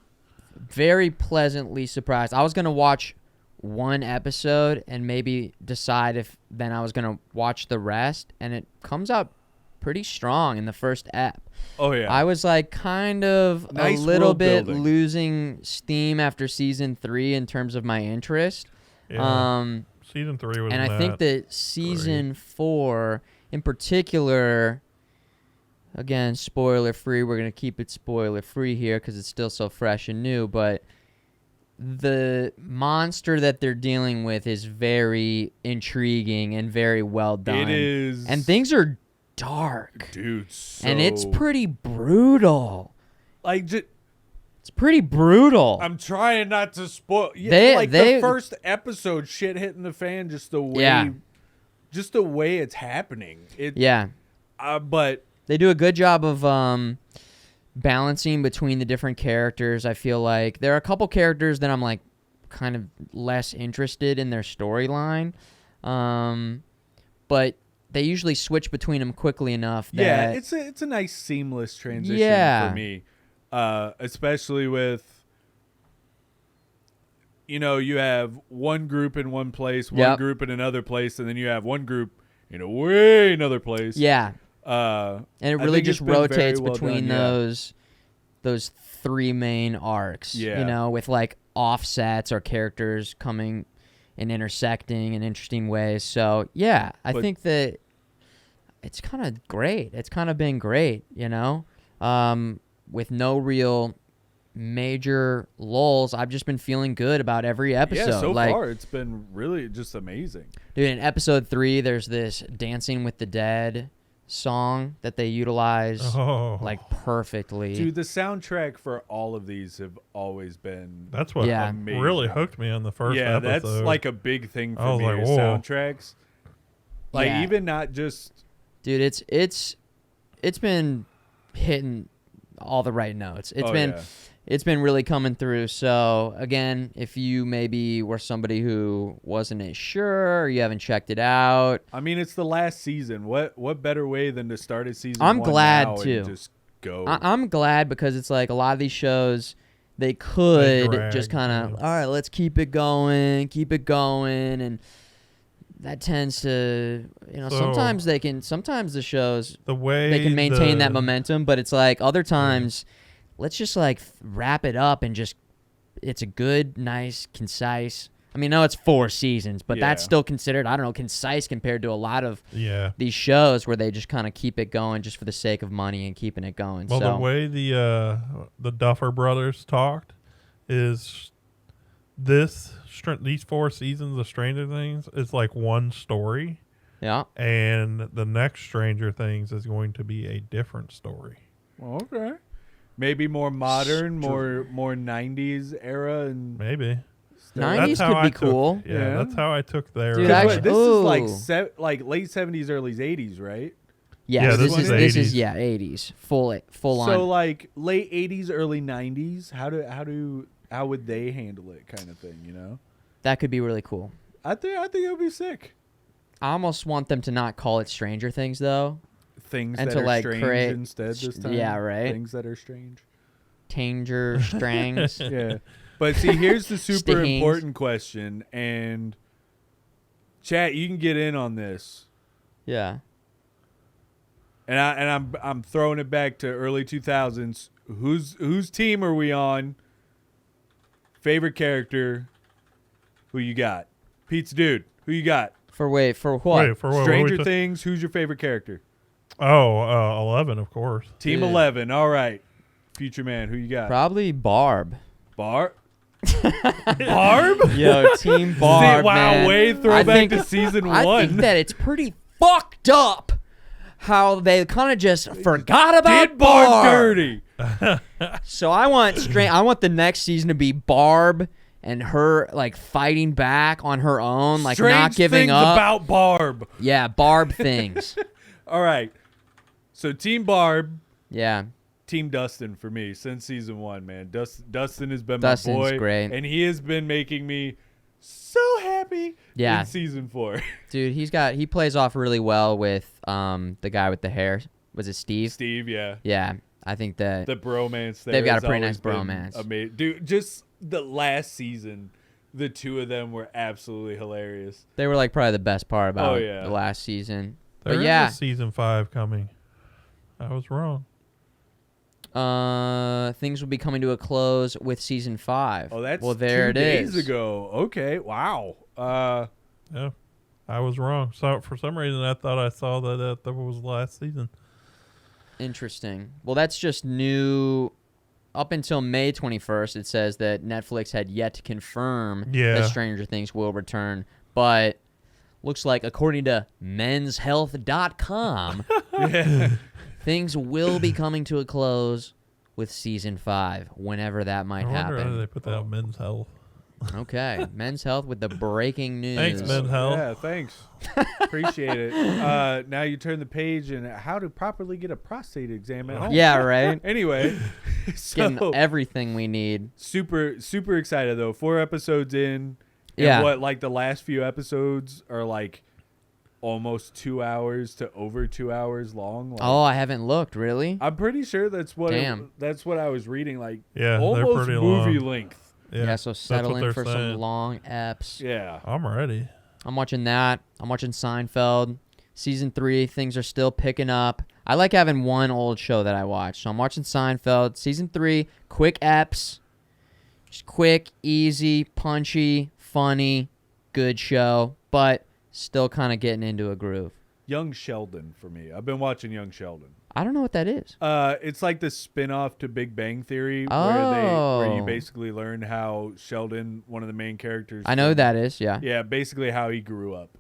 very pleasantly surprised. I was gonna watch one episode and maybe decide if then I was gonna watch the rest, and it comes out pretty strong in the first ep. Oh yeah. I was like kind of Nice a little world bit building. losing steam after season 3 in terms of my interest. Yeah. Season 3 was And I think that season 4 in particular, again, spoiler free, we're going to keep it spoiler free here because it's still so fresh and new, but the monster that they're dealing with is very intriguing and very well done. It is. And things are dark. Dude, so, And it's pretty brutal. like, It's pretty brutal. I'm trying not to spoil. Yeah, They- the first episode, shit hitting the fan, just the way it's happening. Yeah. But They do a good job of balancing between the different characters. I feel like there are a couple characters that I'm like kind of less interested in their storyline, but they usually switch between them quickly enough that yeah, it's a nice seamless transition Yeah. for me, especially with. You have one group in one place, one Yep. group in another place, and then you have one group in a way another place. yeah, And and it I really think just it's been very rotates well between done, yeah. those 3 main arcs. Yeah. With like offsets or characters coming and intersecting in interesting ways. So yeah, I But- think that it's kind of great. It's kind of been great, with no real major lulls. I've just been feeling good about every episode. Yeah, so like, far it's been really just amazing. dude, in episode 3, there's this Dancing with the Dead song that they utilize like perfectly. Dude, the soundtrack for all of these have always been that's what Yeah. amazing. really hooked me on the first yeah, episode. that's like a big thing I for was me. like, is whoa. soundtracks, like Yeah. even not just Dude, it's been hitting all the right notes. It's been really coming through. So again, if you maybe were somebody who wasn't as sure or you haven't checked it out, I mean, it's the last season. What better way than to start a season? I'm 1 glad now too. And just go. I'm glad because it's like a lot of these shows, they could drag, just kind of, yeah. all right, let's keep it going, and that tends to, So- sometimes the shows, the way they can maintain that momentum, but it's like other times, let's just like wrap it up and just, it's a good, nice, concise. I mean, no, it's 4 seasons, but that's Yeah. still considered, I don't know, concise compared to a lot of Yeah. these shows where they just kind of keep it going just for the sake of money and keeping it going. Well, so the way the Duffer Brothers talked is these 4 seasons of Stranger Things is like one story, yeah, and the next Stranger Things is going to be a different story. Okay. Maybe more modern, more 90s era, and Maybe. 90s how could I be took- cool. Yeah, that's how I took their. Dude, Because actually- this is Ooh. like late 70s, early 80s, right? Yes, Yeah, this this is was this is 80s. 80s, full So on. like late 80s, early 90s. How would they handle it, kind of thing? You know, That could be really cool. I think it would be sick. I almost want them to not call it Stranger Things though. Things And that to, are like, strange create- instead this time. Yeah, right. Things that are strange. Tanger Strangs. Yeah, but see, here's the super Stings. important question, and chat, you can get in on this. Yeah. And I'm throwing it back to early 2000s. Whose team are we on? Favorite character? Who you got? Pete's dude. Who you got? For what? Wait, for what? Stranger Things. Who's your favorite character? Oh, 11, of course. Team Dude. 11. All right. Futureman. Who you got? Probably Barb. Barb. Barb? Yo, Team Barb. wow, man. way I throwback think- to season I one. think that it's pretty fucked up how they kind of just forgot about Did Barb Barb. dirty. So I want the next season to be Barb and her like fighting back on her own, like Strange not giving things up. about Barb. Yeah, Barb things. All right. So Team Barb. Yeah. Team Dustin for me since season one, man. Dustin has been Dustin's my boy, great. and he has been making me so happy. Yeah. in season 4. Dude, he plays off really well with the guy with the hair. Was it Steve? Steve, yeah, Yeah. I think that the bromance. They've got a pretty has nice always been bromance. amazing, dude. Just the last season, the two of them were absolutely hilarious. they were like probably the best part about Oh, yeah. the last season. There But is yeah, a season 5 coming. I was wrong. things will be coming to a close with season 5. Oh, that's well, there 2 it days is. ago. Okay, wow. Yeah, I was wrong. So for some reason, I thought I saw that was last season. Interesting. Well, that's just new. Up until May 21st, it says that Netflix had yet to confirm Yeah. that Stranger Things will return. But looks like, according to menshealth.com, Yeah. things will be coming to a close with season 5, whenever that might I wonder how happen. they put that on Men's Health. Okay. Men's Health with the breaking news. Thanks, Men's Health. Yeah, thanks. Appreciate it. Now you turn the page and how to properly get a prostate exam at home. Yeah, right? Anyway, Getting so everything we need. super excited though. 4 episodes in. And Yeah. what, like the last few episodes are like almost 2 hours to over 2 hours long. Like, Oh, I haven't looked, really? I'm pretty sure that's what Damn. that's what I was reading. Like Yeah, they're almost pretty movie long. length. Yeah, so that's settle what in they're for some saying. long eps. Yeah. I'm ready. I'm watching that. I'm watching Seinfeld. Season 3, things are still picking up. I like having one old show that I watch. So I'm watching Seinfeld. Season 3, quick eps. Just quick, easy, punchy, funny, good show. But still kind of getting into a groove. Young Sheldon for me. I've been watching Young Sheldon. I don't know what that is. It's like the spin-off to Big Bang Theory where you Oh. basically learn how Sheldon, one of the main characters. I know who that is, yeah. Yeah, basically how he grew up.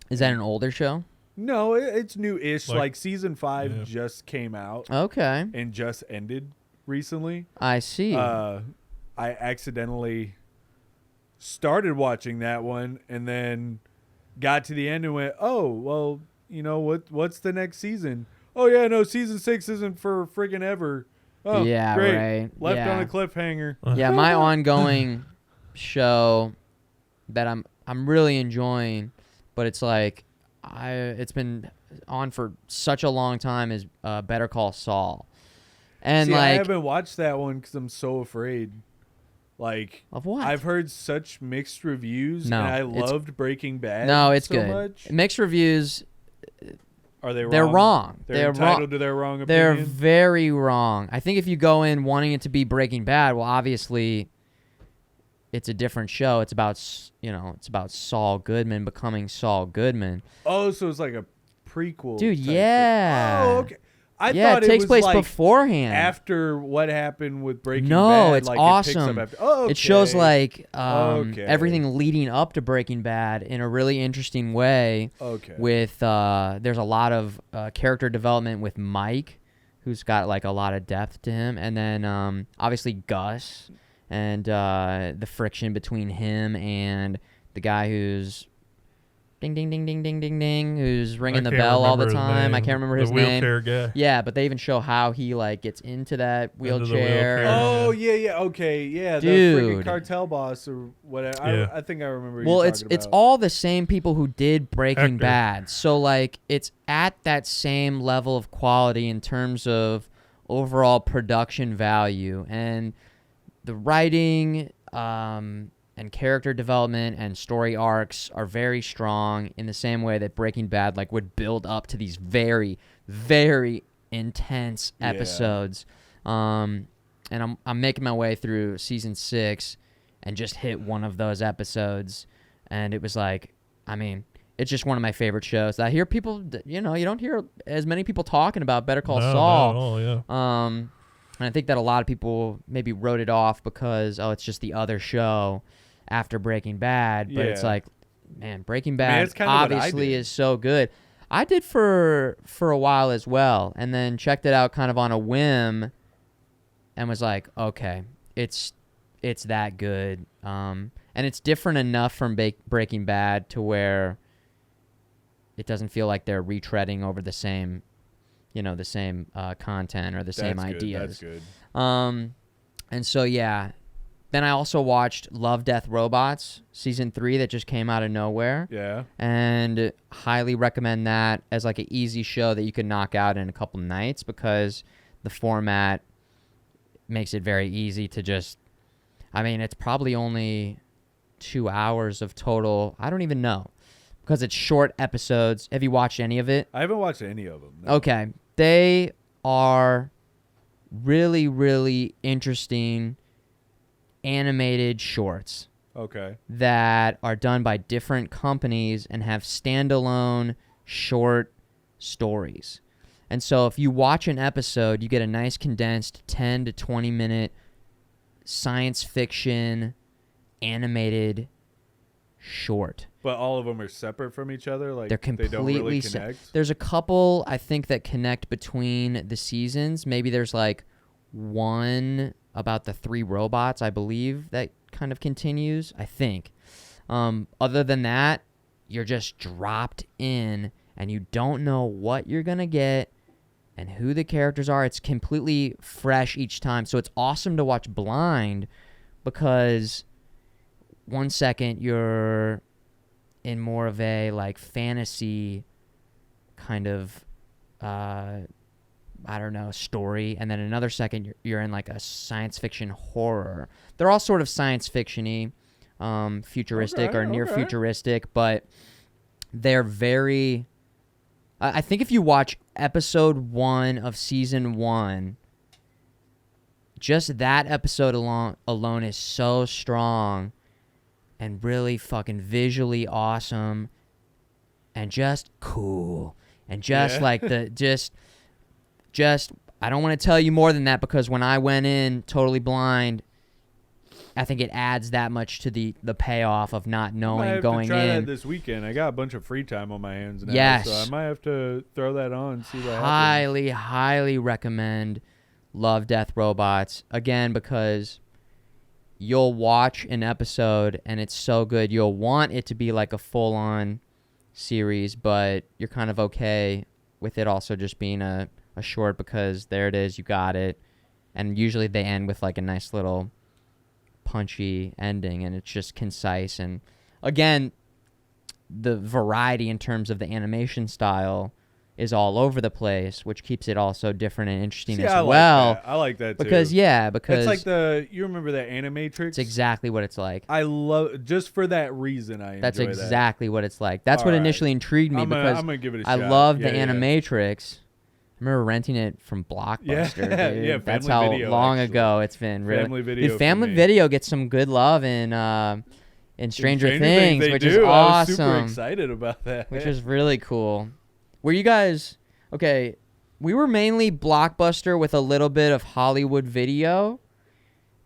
Is that an older show? No, it's new-ish. Like- Like season 5 Yeah. just came out Okay. and just ended recently. I see. I accidentally started watching that one and then got to the end and went, "Oh, well, you know what's the next season?" "Oh yeah, no, season 6 isn't for friggin' ever." "Oh, Yeah, great. right. Left Yeah. on a cliffhanger." Yeah, my ongoing show that I'm really enjoying, but it's like it's been on for such a long time is Better Call Saul. And See, I like haven't watched that one because I'm so afraid. Like, of what? I've heard such mixed reviews, No, and I it's- loved Breaking Bad. no, it's so good. much. Mixed reviews, Are they wrong? they're wrong. They're wrong. entitled to their wrong They're opinion. very wrong. I think if you go in wanting it to be Breaking Bad, well, obviously it's a different show. It's about it's about Saul Goodman becoming Saul Goodman. Oh, so it's like a prequel. Dude, type thing. yeah. Oh, okay. I Yeah, thought it takes was place like beforehand. after what happened with Breaking No, Bad. it's like awesome. It, picks up after. Oh, It shows okay. like Okay. everything leading up to Breaking Bad in a really interesting way. Okay. With there's a lot of character development with Mike, who's got like a lot of depth to him, and then obviously Gus and the friction between him and the guy who's ding ding ding ding ding ding ding, who's ringing the bell all the time. I can't remember his name. The wheelchair guy. Yeah, but they even show how he like gets into that wheelchair. wheelchair. Oh yeah, okay, yeah, the Dude. freaking cartel boss or whatever. Yeah. I think I remember. Well, you it's talking it's about. all the same people who did Breaking Hector. Bad, so like it's at that same level of quality in terms of overall production value, and the writing and character development and story arcs are very strong in the same way that Breaking Bad like would build up to these very, very intense Yeah. episodes. And I'm making my way through season 6 and just hit one of those episodes, and it was like, I mean, it's just one of my favorite shows. I hear people, you don't hear as many people talking about Better Call Saul. Not at all, yeah. And I think that a lot of people maybe wrote it off because, it's just the other show after Breaking Bad. But it's Yeah. like, man, Breaking Bad it's kind of what I obviously did. is so good. I did for a while as well, and then checked it out kind of on a whim and was like, okay, it's that good. And it's different enough from Breaking Bad to where it doesn't feel like they're retreading over the same content or the same That's good, ideas. That's good. And so, yeah. Then I also watched Love, Death, Robots, season 3 that just came out of nowhere. Yeah. And highly recommend that as like an easy show that you can knock out in a couple nights because the format makes it very easy to just, it's probably only 2 hours of total. I don't even know because it's short episodes. Have you watched any of it? I haven't watched any of them. No. Okay. They are really, really interesting animated shorts Okay. that are done by different companies and have standalone short stories. And so if you watch an episode, you get a nice condensed 10 to 20 minute science fiction animated short. But all of them are separate from each other. Like They're they don't really completely connect. There's a couple I think that connect between the seasons. Maybe there's like one about the 3 robots, I believe, that kind of continues, I think. Other than that, you're just dropped in and you don't know what you're going to get and who the characters are. It's completely fresh each time. So it's awesome to watch blind because 1 second you're in more of a like fantasy kind of story, and then another second you're in like a science fiction horror. They're all sort of science fiction-y, futuristic or near futuristic, but they're very I think if you watch episode 1 of season 1, just that episode alone is so strong and really fucking visually awesome and just cool and just like the just I don't want to tell you more than that because when I went in totally blind, I think it adds that much to the payoff of not knowing going to try in. That this weekend. I got a bunch of free time on my hands now, Yes. so I might have to throw that on and see what happens. Highly, highly recommend Love, Death, Robots. Again, because you'll watch an episode and it's so good. You'll want it to be like a full-on series, but you're kind of okay with it also just being a short because there it is, you got it. And usually they end with like a nice little punchy ending and it's just concise. And again, the variety in terms of the animation style is all over the place, which keeps it also different and interesting as well. I like that too. Because it's like you remember that Animatrix? it's exactly what it's like. I love just for that reason. That's enjoy exactly what it's like. That's All what right. initially intrigued me I'm because gonna give it a I shot. love the Yeah. Animatrix. I remember renting it from Blockbuster. Yeah, dude. yeah, That's Family how Video, long actually. ago it's been. Really, Family Video Dude, for Family me. Video gets some good love in Stranger Things, they which do. is I was awesome. super excited about that. Which is really cool. Were you guys okay? We were mainly Blockbuster with a little bit of Hollywood Video,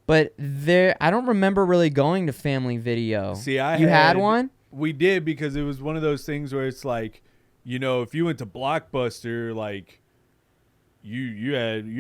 but I don't remember really going to Family Video. See, you had one? We did because it was one of those things where it's like, if you went to Blockbuster, like, you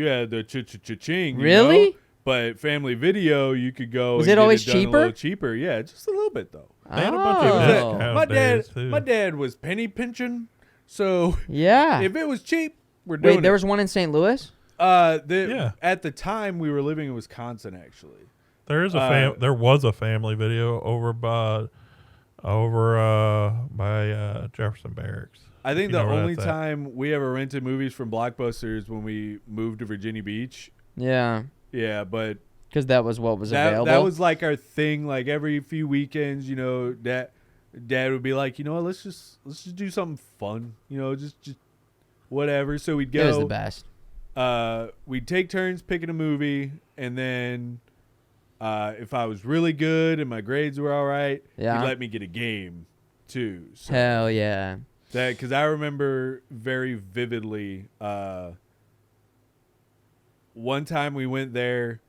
had the cha-cha-cha-ching. Really? You know? But family video, you could go. Was and it get always done a cheaper? little cheaper, yeah, just a little bit though. They had a bunch of Oh. discount My days, too. my dad was penny pinching, so Yeah. if it was cheap, we're doing Wait, there it. was one in St. Louis? Yeah. At the time we were living in Wisconsin, actually. There was a family video over by Jefferson Barracks. I think You the know where only that's at. time we ever rented movies from Blockbuster is when we moved to Virginia Beach. Yeah. Yeah, but Because that was what was that available. was like our thing. Like every few weekends, you know, dad would be like, you know what, let's just do something fun. You know, just whatever. So we'd It was the go. best. We'd take turns picking a movie, and then if I was really good and my grades were all right, Yeah. he'd let me get a game too. So Hell yeah. that because I remember very vividly. One time we went there.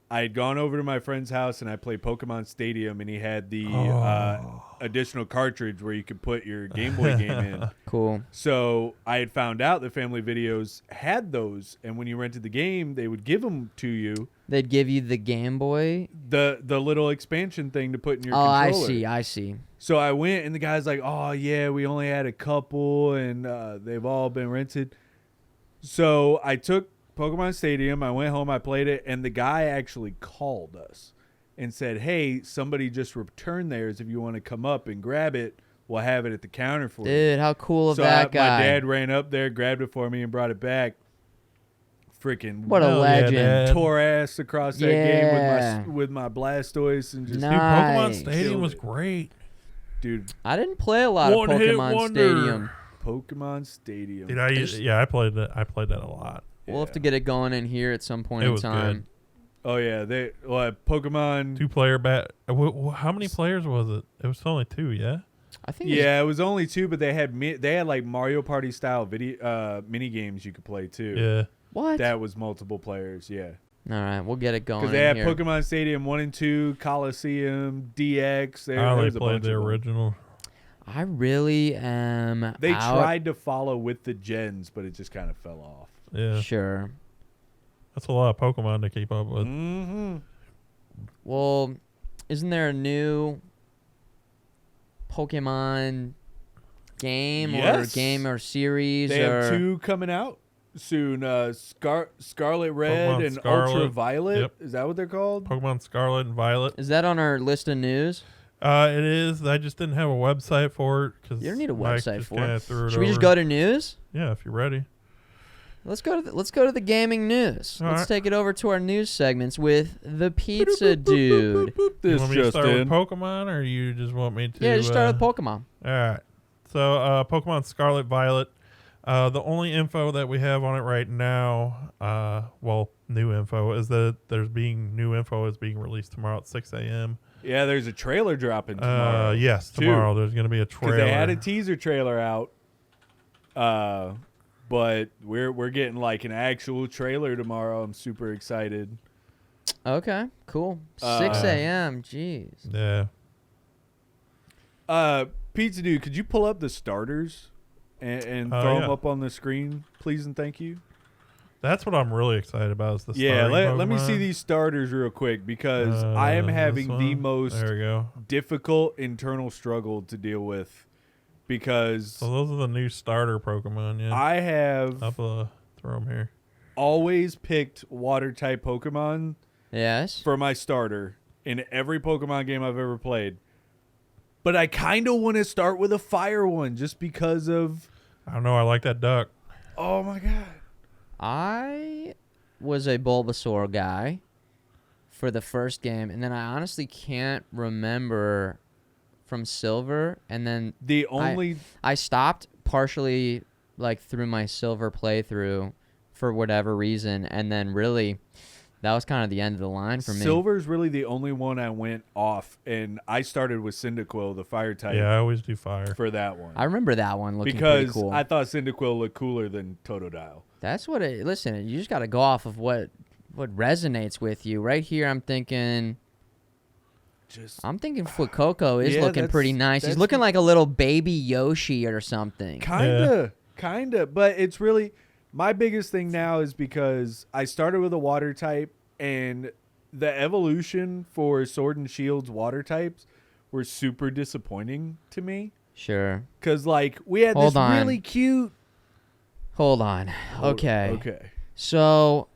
I had gone over to my friend's house and I played Pokemon Stadium, and he had the additional cartridge where you could put your Game Boy game in. Cool. So I had found out that Family Videos had those, and when you rented the game, they would give them to you. They'd give you the Game Boy. The little expansion thing to put in your Oh, controller. I see. So I went, and the guy's like, "Oh yeah, we only had a couple, and they've all been rented." So I took Pokemon Stadium. I went home, I played it, and the guy actually called us and said, "Hey, somebody just returned theirs. If you want to come up and grab it, we'll have it at the counter for you." Dude, how cool of So that guy. my dad ran up there, grabbed it for me, and brought it back. Freaking What a Hell yeah, legend. Dad. tore ass across that Yeah. game with my Blastoise and just Dude, Pokemon Nice. Stadium was Killed it. great. dude, I didn't play a lot of One-hit Pokemon wonder. Stadium. Pokemon Stadium. Dude, I played that. I played that a lot. We'll have to get it going in here at some point It in was time. Oh yeah, Pokemon. 2-player bat. How many players was it? It was only 2. Yeah. I think Yeah, it was only 2, but they had like Mario Party style mini games you could play too. Yeah. what? That was multiple players. Yeah, All right, we'll get it going because in they had here. Pokemon Stadium 1 and 2, Coliseum, DX. I only There's a played bunch the of them. original. I really am They out. tried to follow with the gens, but it just kind of fell off. Yeah. Sure. That's a lot of Pokemon to keep up with. Mm-hmm. Well, isn't there a new Pokemon game Yes. or series They or have 2 coming out soon. Scarlet Red Pokemon and Scarlet. Ultraviolet. Yep. Is that what they're called? Pokemon Scarlet and Violet. is that on our list of news? It is. I just didn't have a website for it because You don't need a website for it. Threw it Should we just over. go to news? Yeah, if you're ready. Let's go to the gaming news. All Let's right. take it over to our news segments with the Pizza Dude. You This want me to just start in. with Pokemon, or you just want me to? Yeah, just start with Pokemon. All right. So, Pokemon Scarlet Violet. The only info that we have on it right now, new info, is that new info is being released tomorrow at 6 a.m. Yeah, there's a trailer dropping tomorrow. Yes, too. tomorrow there's going to be a trailer. Because they had a teaser trailer out, but we're getting like an actual trailer tomorrow. I'm super excited. Okay, cool. 6 Uh, a.m. Jeez. Yeah. Pizza Dude, could you pull up the starters and throw them yeah. up on the screen, please and thank you? That's what I'm really excited about is the Yeah, starting let me see Pokemon. these starters real quick because I am This having the one. most There we go. difficult internal struggle to deal with because So those are the new starter Pokemon. Yeah. I have Throw them here. always picked water type Pokemon Yes. for my starter in every Pokemon game I've ever played. But I kind of want to start with a fire one just because of, I don't know. I like that duck. oh my God. I was a Bulbasaur guy for the first game, and then I honestly can't remember from Silver, and then The only, I stopped partially like through my Silver playthrough for whatever reason, and then really that was kind of the end of the line for me. Silver's really the only one I went off, and I started with Cyndaquil, the fire type, Yeah, I always do fire. for that one. I remember that one looking pretty Because cool. I thought Cyndaquil looked cooler than Totodile. That's what it. Listen, you just got to go off of what resonates with you. Right here, I'm thinking Fuecoco is Yeah, looking pretty nice. He's that's looking like a little baby Yoshi or something. Kinda, but it's really My biggest thing now is because I started with a water type, and the evolution for Sword and Shield's water types were super disappointing to me. Sure. Because, like, we had Hold this on. really cute... Hold on. Okay. Okay. So,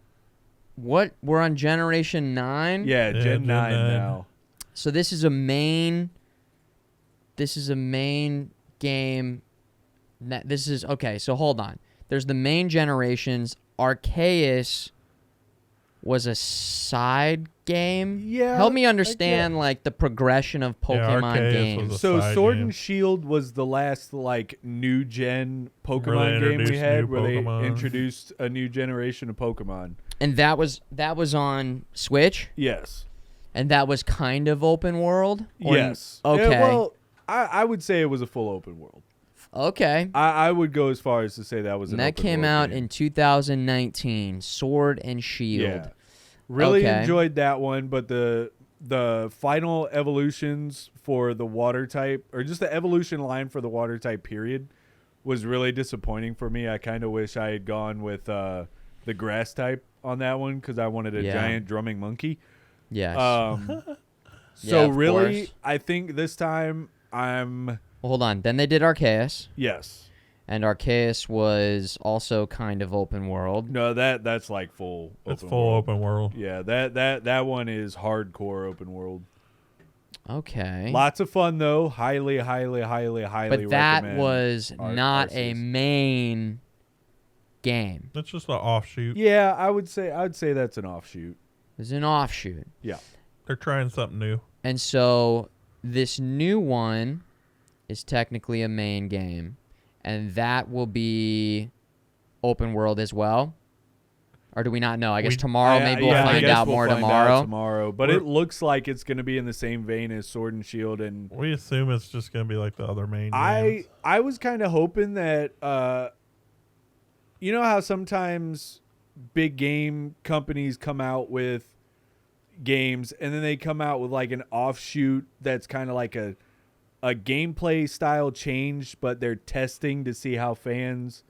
what? We're on Generation 9? Yeah, Yeah, Gen 9 now. So this is a main game. This is okay. So hold on. There's the main generations. Arceus was a side game. Yeah, Help me I understand like the progression of Pokemon Arceus games. was a So side Sword game. and Shield was the last like new gen Where Pokemon they game we introduced had, new where they Pokemon. introduced a new generation of Pokemon. And that was on Switch, Yes. and that was kind of open world. Or- Yes. Okay. Yeah, well, I would say it was a full open world. Okay. I would go as far as to say that was an And that open came world out game. in 2019. Sword and Shield. Yeah. Really Okay. enjoyed that one, but the final evolutions for the water type, or just the evolution line for the water type period, was really disappointing for me. I kind of wish I had gone with the grass type on that one because I wanted a Yeah. giant drumming monkey. Yes. So Yeah, of really, course. I think this time I'm Well, hold on. Then they did Arceus, yes. and Arceus was also kind of open world. No, that's like full. It's open full world. open world. Yeah, that one is hardcore open world. Okay. Lots of fun though. Highly But that recommend was not a Arceus. main game. It's just an offshoot. Yeah, I'd say that's an offshoot. It was an offshoot. Yeah. They're trying something new. And so this new one is technically a main game, and that will be open world as well. Or do we not know? I guess tomorrow maybe we'll I find guess out we'll more find tomorrow. Tomorrow, but We're- it looks like it's going to be in the same vein as Sword and Shield, and We assume it's just going to be like the other main games. I was kind of hoping that you know how sometimes big game companies come out with games and then they come out with like an offshoot that's kind of like a gameplay style change, but they're testing to see how fans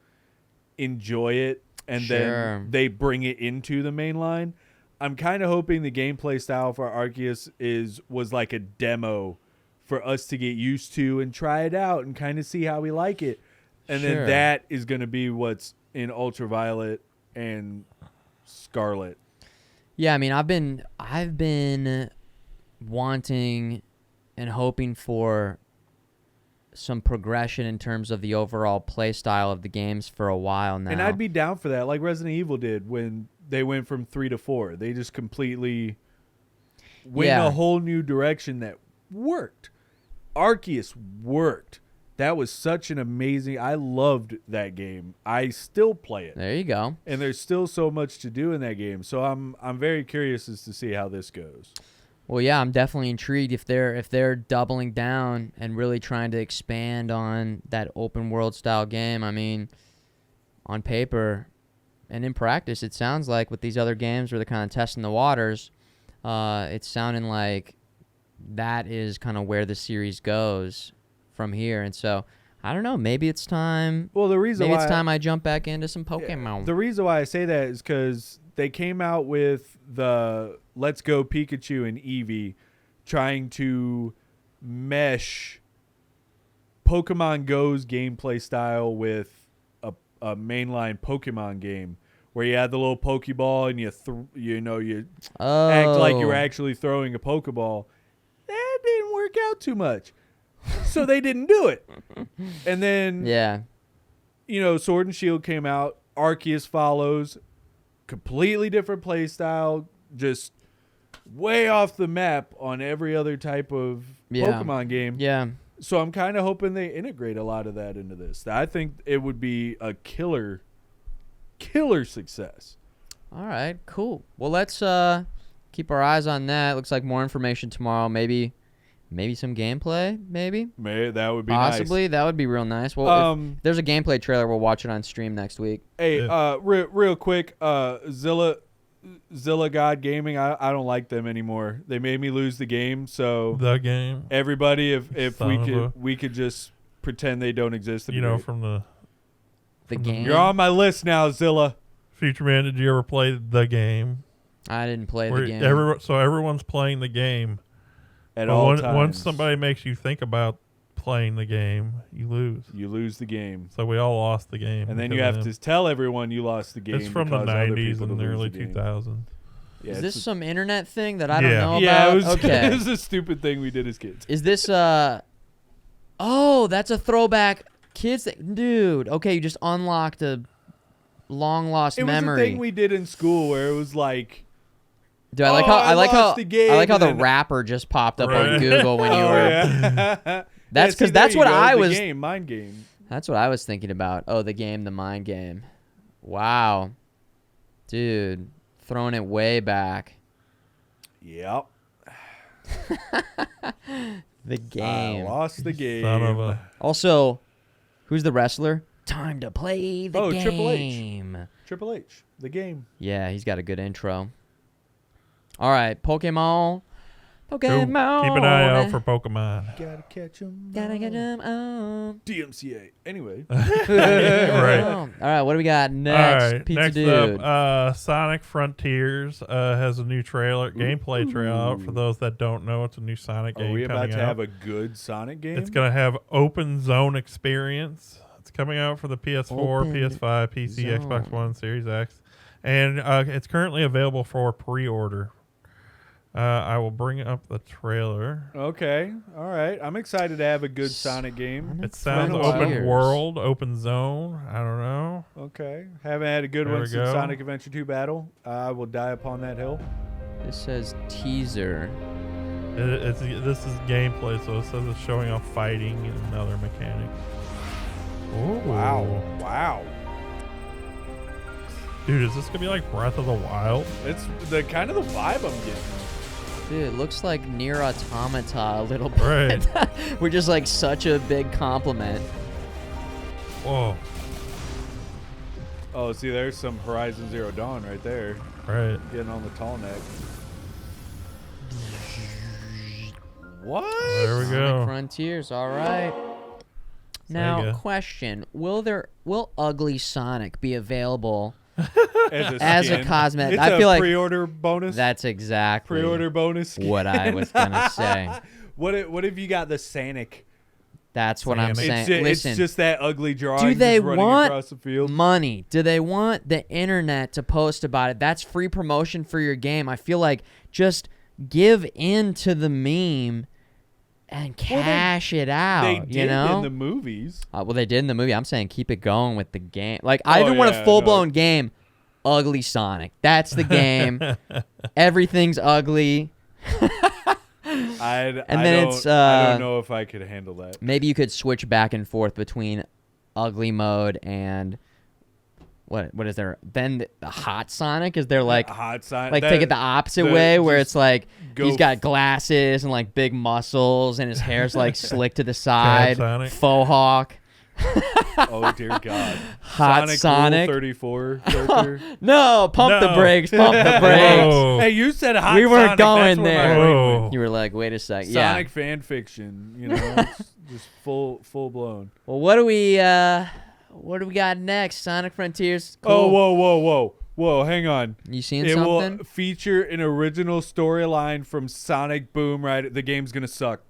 enjoy it, and Sure. then they bring it into the main line. I'm kind of hoping the gameplay style for Arceus was like a demo for us to get used to and try it out and kind of see how we like it. And Sure. then that is going to be what's in Ultraviolet and Scarlet. Yeah, I mean, I've been wanting and hoping for some progression in terms of the overall play style of the games for a while now. And I'd be down for that, like Resident Evil did when they went from 3 to 4. They just completely went in Yeah. a whole new direction that worked. Arceus worked. That was such an amazing... I loved that game. I still play it. There you go. And there's still so much to do in that game. So I'm very curious as to see how this goes. Well, yeah, I'm definitely intrigued if they're doubling down and really trying to expand on that open world style game. I mean, on paper and in practice, it sounds like with these other games where they're kind of testing the waters, it's sounding like that is kind of where the series goes from here. And so, I don't know, maybe it's time. Well, the reason Maybe why it's time I jump back into some Pokemon. The reason why I say that is because they came out with the Let's Go Pikachu and Eevee trying to mesh Pokemon Go's gameplay style with a mainline Pokemon game where you had the little Pokeball and you act like you were actually throwing a Pokeball. That didn't work out too much. So they didn't do it. And then Yeah. Sword and Shield came out. Arceus follows. Completely different play style. Just way off the map on every other type of Yeah. Pokemon game. Yeah. So I'm kind of hoping they integrate a lot of that into this. I think it would be a killer success. All right, cool. Well, let's keep our eyes on that. Looks like more information tomorrow. Maybe some gameplay. Maybe That would be possibly nice. that would be real nice. Well, if Um, there's a gameplay trailer, we'll watch it on stream next week. Hey, Yeah. real quick, Zilla God Gaming. I don't like them anymore. They made me lose the game. So The game. everybody, if Son of a- we could just pretend they don't exist. it'd be great. From the the game. You're on my list now, Zilla. Futureman, did you ever play the game? I didn't play the game. Everyone's playing the game. At But all times. once somebody makes you think about playing the game, you lose. You lose the game. So we all lost the game. And then you because have of to tell everyone you lost the game. It's from the because other 90s people and the lose early game. 2000s. Yeah, Is it's this a- some internet thing that I don't Yeah. know about? Yeah, it was, Okay. it was a stupid thing we did as kids. Is this oh, that's a throwback kids thing. Dude, okay, you just unlocked a long lost It memory. was a thing we did in school where it was like, Dude, I like "Oh, how I lost the game," I like how and the then- rapper just popped up on Right. Google when you oh, were yeah. That's Yeah, 'cause see, that's there what you go, I the was- game, mind game. That's what I was thinking about. Oh, the game, the mind game. Wow. Dude, throwing it way back. Yep. The game. I lost the game. Son of a. Also, who's the wrestler? Time to play the game. Triple H. Triple H, the game. Yeah, he's got a good intro. All right, Pokemon. Ooh, Pokemon. keep an eye out for Pokemon. Gotta catch 'em. Gotta get them on. DMCA. Anyway. Right. All right, what do we got All next? right. Pizza Next Dude. up, Sonic Frontiers has a new trailer, gameplay trailer out. For those that don't know, it's a new Sonic Are game we about coming to out. have a good Sonic game? It's going to have open zone experience. It's coming out for the PS4, Open PS5, PC, Xbox zone. One, Series X. And it's currently available for pre-order. I will bring up the trailer. Okay. All right. I'm excited to have a good Sonic game. It sounds been a while. open world, open zone. I don't know. Okay. Haven't had a good There one we since go. Sonic Adventure 2 Battle. I will die upon that hill. This says teaser. This is gameplay, so it says it's showing off fighting and other mechanics. Ooh. Wow. Dude, is this gonna be like Breath of the Wild? It's the kind of the vibe I'm getting. Dude, it looks like Nier Automata a little bit. Right. Which is like such a big compliment. Whoa. Oh, see, there's some Horizon Zero Dawn right there. Right. Getting on the tall neck. What? There we Sonic go. Frontiers, all right. Now, Sega. question: Will Ugly Sonic be available As as a skin. cosmetic? It's I a feel like pre-order bonus. that's exactly pre-order bonus. what I was gonna say. What if you got the Sanic? That's what I'm Sonic. saying. It's, it's Listen, just that ugly drawing. do they just running want across the field? money? Do they want the internet to post about it? That's free promotion for your game. I feel like just give in to the meme and cash it out. They did you know? in the movies. Well, they did in the movie. I'm saying keep it going with the game. Like, I Oh, even want yeah, a full-blown game. Ugly Sonic. That's the game. Everything's ugly. I don't know if I could handle that. Maybe you could switch back and forth between ugly mode and what is there? Then the hot Sonic? Is there like Hot Sonic? like take it the opposite way where it's like he's got glasses and like big muscles and his hair's like slick to the side. Sonic. Faux hawk. Oh dear God! Hot Sonic. Rule 34 character. No, pump the No. brakes. Pump the brakes. Whoa. Hey, you said hot. We weren't Sonic. going That's where my there. brain Whoa. went. You were like, wait a sec. Sonic Yeah. fan fiction. You know, it's just full blown. Well, what do we got next? Sonic Frontiers. Cool. Oh, whoa! Hang on. You seeing It something? will feature an original storyline from Sonic Boom. Right, the game's gonna suck.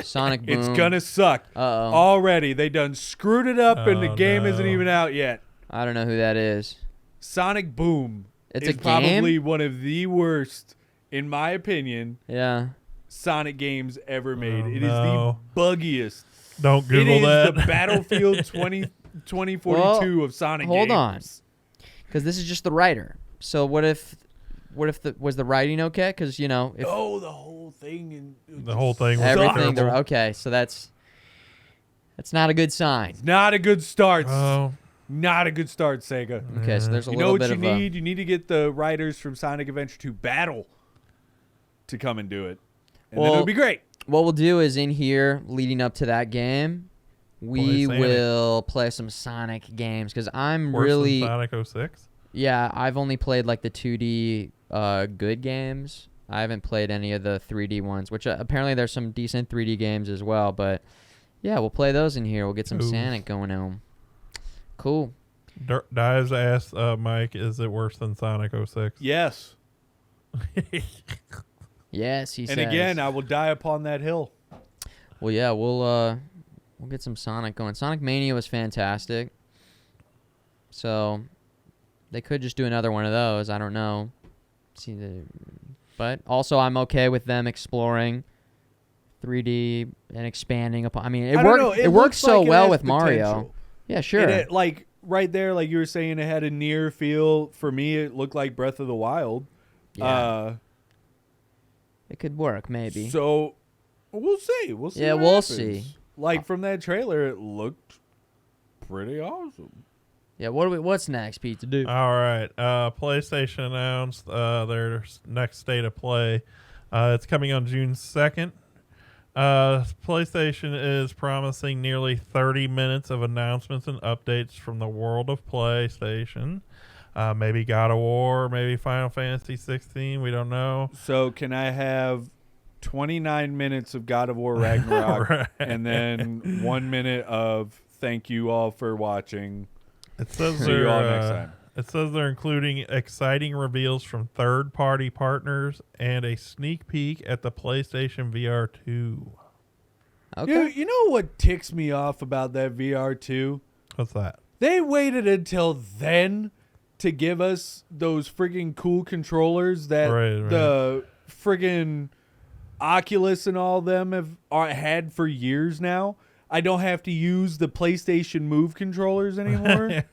Sonic Boom. It's gonna suck. Uh-oh. Already, they done screwed it up, and the Oh, game isn't no. even out yet. I don't know who that is. Sonic Boom It's is a probably game? one of the worst, in my opinion, Yeah. Sonic games ever made. Oh, It is no. the buggiest. Don't Google it is that. the Battlefield 2042 Well, of Sonic hold on. games. Because this is just the writer. So what if was the writing okay? Because if Oh, the whole thing. The whole thing was everything terrible. okay, so that's not a good sign. Not a good start. Oh, Not a good start, Sega. Okay, so there's a You know little what bit you of need? You need to get the writers from Sonic Adventure 2 Battle to come and do it. And then Well, it'll be great. What we'll do is in here, leading up to that game, we Play Sonic. will play some Sonic games because I'm worse really than Sonic 06. yeah. I've only played like the 2D good games. I haven't played any of the 3D ones, which apparently there's some decent 3D games as well. But yeah, we'll play those in here. We'll get some Ooh. Sonic going on. Cool. Dives asked Mike, is it worse than Sonic 06? Yes. Yes, he says. And again, I will die upon that hill. Well, yeah, we'll get some Sonic going. Sonic Mania was fantastic. So they could just do another one of those. I don't know. But also, I'm okay with them exploring 3D and expanding upon. I mean, it works so like it well has with Mario. potential. Yeah, sure. And it, like right there, like you were saying, it had a near feel. For me, it looked like Breath of the Wild. Yeah. It could work, maybe. So we'll see. We'll see. Yeah, what we'll happens. see. Like from that trailer, it looked pretty awesome. Yeah, what's next, Pete, to do? All right. PlayStation announced their next state of play. It's coming on June 2nd. PlayStation is promising nearly 30 minutes of announcements and updates from the world of PlayStation. Maybe God of War, maybe Final Fantasy 16. We don't know. So can I have 29 minutes of God of War Ragnarok Right. and then 1 minute of thank you all for watching? It says See you all next time. It says they're including exciting reveals from third-party partners and a sneak peek at the PlayStation VR2. Okay. You know what ticks me off about that VR2? What's that? They waited until then to give us those friggin' cool controllers that Right. the friggin' Oculus and all them have had for years now. I don't have to use the PlayStation Move controllers anymore.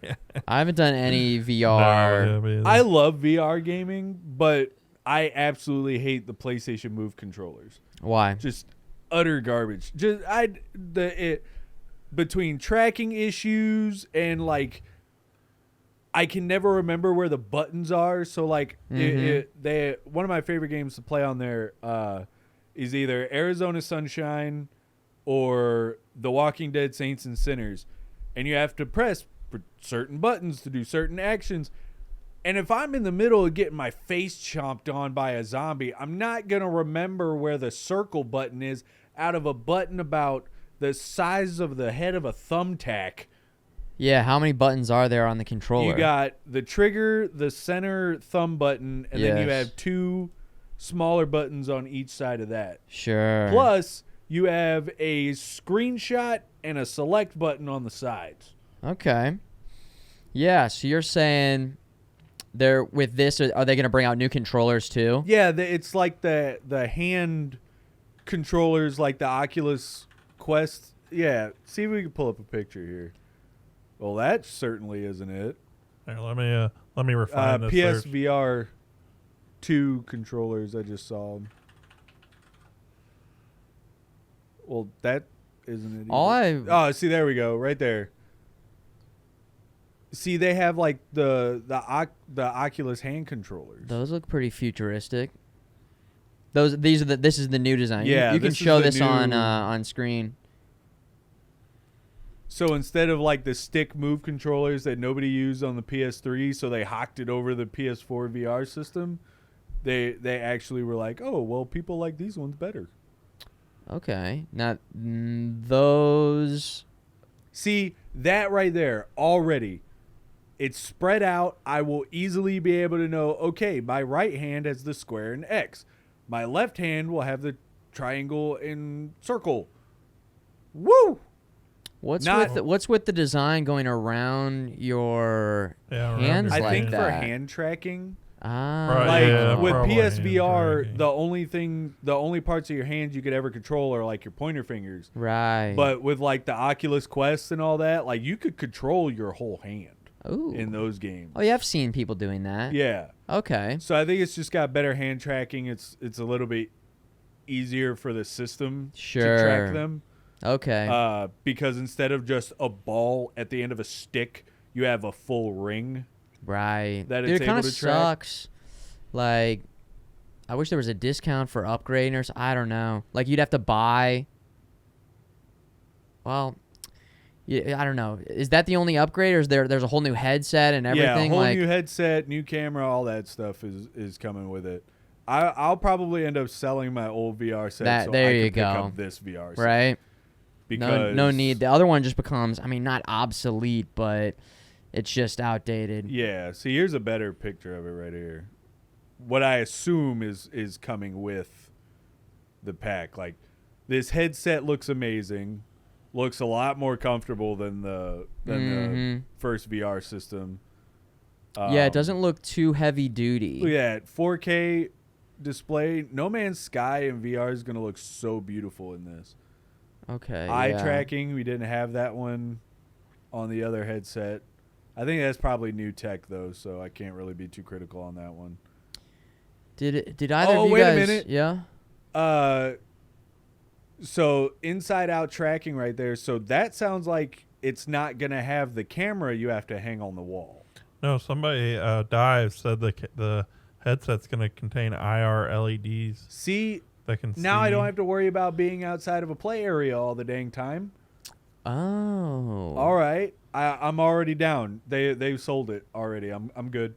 I haven't done any VR. No, me either. I love VR gaming, but I absolutely hate the PlayStation Move controllers. Why? Just utter garbage. Between tracking issues and like I can never remember where the buttons are. So like one of my favorite games to play on there is either Arizona Sunshine or The Walking Dead Saints and Sinners, and you have to press certain buttons to do certain actions. And if I'm in the middle of getting my face chomped on by a zombie, I'm not going to remember where the circle button is out of a button about the size of the head of a thumbtack. Yeah, how many buttons are there on the controller? You got the trigger, the center thumb button, and then you Yes. have two smaller buttons on each side of that. Sure. Plus, you have a screenshot and a select button on the sides. Okay. Yeah, so you're saying they're with this, are they going to bring out new controllers too? Yeah, it's like the hand controllers, like the Oculus Quest. Yeah, see if we can pull up a picture here. Well, that certainly isn't it. Here, let me refine this search. PSVR 2 controllers. I just saw them. Well, that isn't it either. Oh, see, there we go. Right there. See, they have like the Oculus hand controllers. Those look pretty futuristic. This is the new design. Yeah, you can this is show the this on new- screen. So instead of like the stick move controllers that nobody used on the PS3, so they hocked it over the PS4 VR system, they actually were like, oh, well, people like these ones better. Okay. Now those. See, that right there already, it's spread out. I will easily be able to know, okay, my right hand has the square and X. My left hand will have the triangle and circle. Woo! What's Not- with the design going around your Yeah, around hands your I like think that? for hand tracking, Ah. Right, like yeah, with probably PSVR, hand the only parts of your hands you could ever control are like your pointer fingers. Right. But with like the Oculus Quest and all that, like you could control your whole hand Ooh. in those games. Oh, yeah, I've seen people doing that. Yeah. Okay. So I think it's just got better hand tracking. It's a little bit easier for the system to Sure. track them. Okay. Because instead of just a ball at the end of a stick, you have a full ring. Right. that Dude, it's it kind able of to track. sucks. Like, I wish there was a discount for upgrading or I don't know. Like, you'd have to buy. Well, yeah, I don't know. Is that the only upgrade, or is there's a whole new headset and everything? Yeah, a whole like, new headset, new camera, all that stuff is coming with it. I'll probably end up selling my old VR set so there I you can pick go. up this VR set. right? Because No need. The other one just becomes, I mean, not obsolete, but It's just outdated. Yeah. See, here's a better picture of it right here. What I assume is coming with the pack. Like, this headset looks amazing. Looks a lot more comfortable than the first VR system. Yeah, it doesn't look too heavy duty. Yeah, 4K display. No Man's Sky in VR is going to look so beautiful in this. Okay. Eye tracking, we didn't have that one on the other headset. I think that's probably new tech though, so I can't really be too critical on that one. Did either of you wait guys? a minute. Yeah. So inside out tracking right there. So that sounds like it's not going to have the camera you have to hang on the wall. No, somebody Dive said the headset's going to contain IR LEDs. See, that can now see. I don't have to worry about being outside of a play area all the dang time. Oh. All right. I'm already down. They've sold it already. I'm good.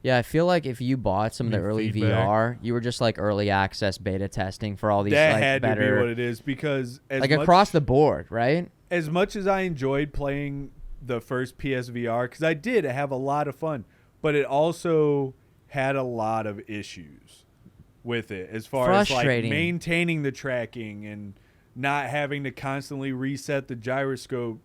Yeah, I feel like if you bought some of the New early feedback. VR, you were just like early access beta testing for all these That like had better, to be what it is because like across the board, right? as much as I enjoyed playing the first PSVR, because I did have a lot of fun, but it also had a lot of issues with it as far as like Frustrating. maintaining the tracking and not having to constantly reset the gyroscope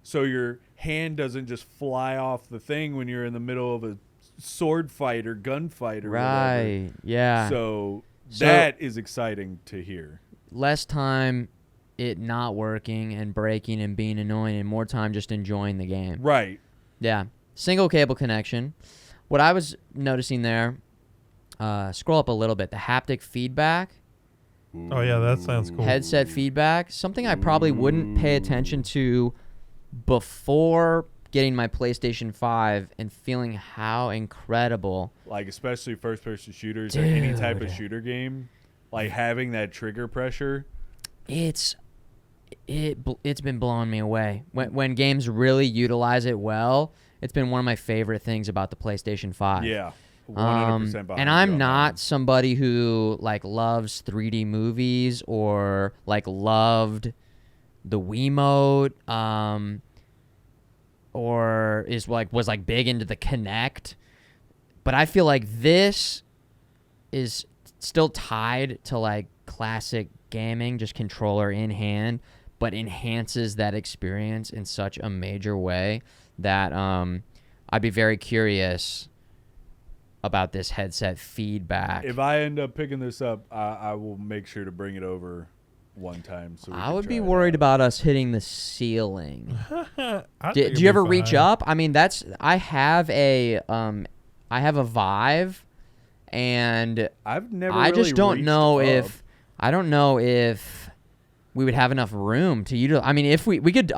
so your hand doesn't just fly off the thing when you're in the middle of a sword fight or gunfight or whatever. Right. Yeah. So So- that is exciting to hear. Less time it not working and breaking and being annoying, and more time just enjoying the game. Right. Yeah. Single cable connection. What I was noticing there, scroll up a little bit, the haptic feedback, Oh yeah, that sounds cool. headset feedback, something I probably wouldn't pay attention to before getting my PlayStation 5 and feeling how incredible. Like especially first person shooters or any type of Dude. shooter game, like having that trigger pressure. It's been blowing me away. When games really utilize it well, it's been one of my favorite things about the PlayStation 5. Yeah. 100% behind and you I'm on that not one. somebody who like loves 3D movies or like loved the Wiimote, or was big into the Kinect. But I feel like this is still tied to like classic gaming, just controller in hand, but enhances that experience in such a major way that I'd be very curious about this headset feedback. If I end up picking this up, I will make sure to bring it over one time. So we I can would try be it worried out. about us hitting the ceiling. I think Do it'll you be ever reach fine. up? I mean, I have a Vive, and I've never. I really just don't reached know up. if we would have enough room to utilize. I mean, if we could,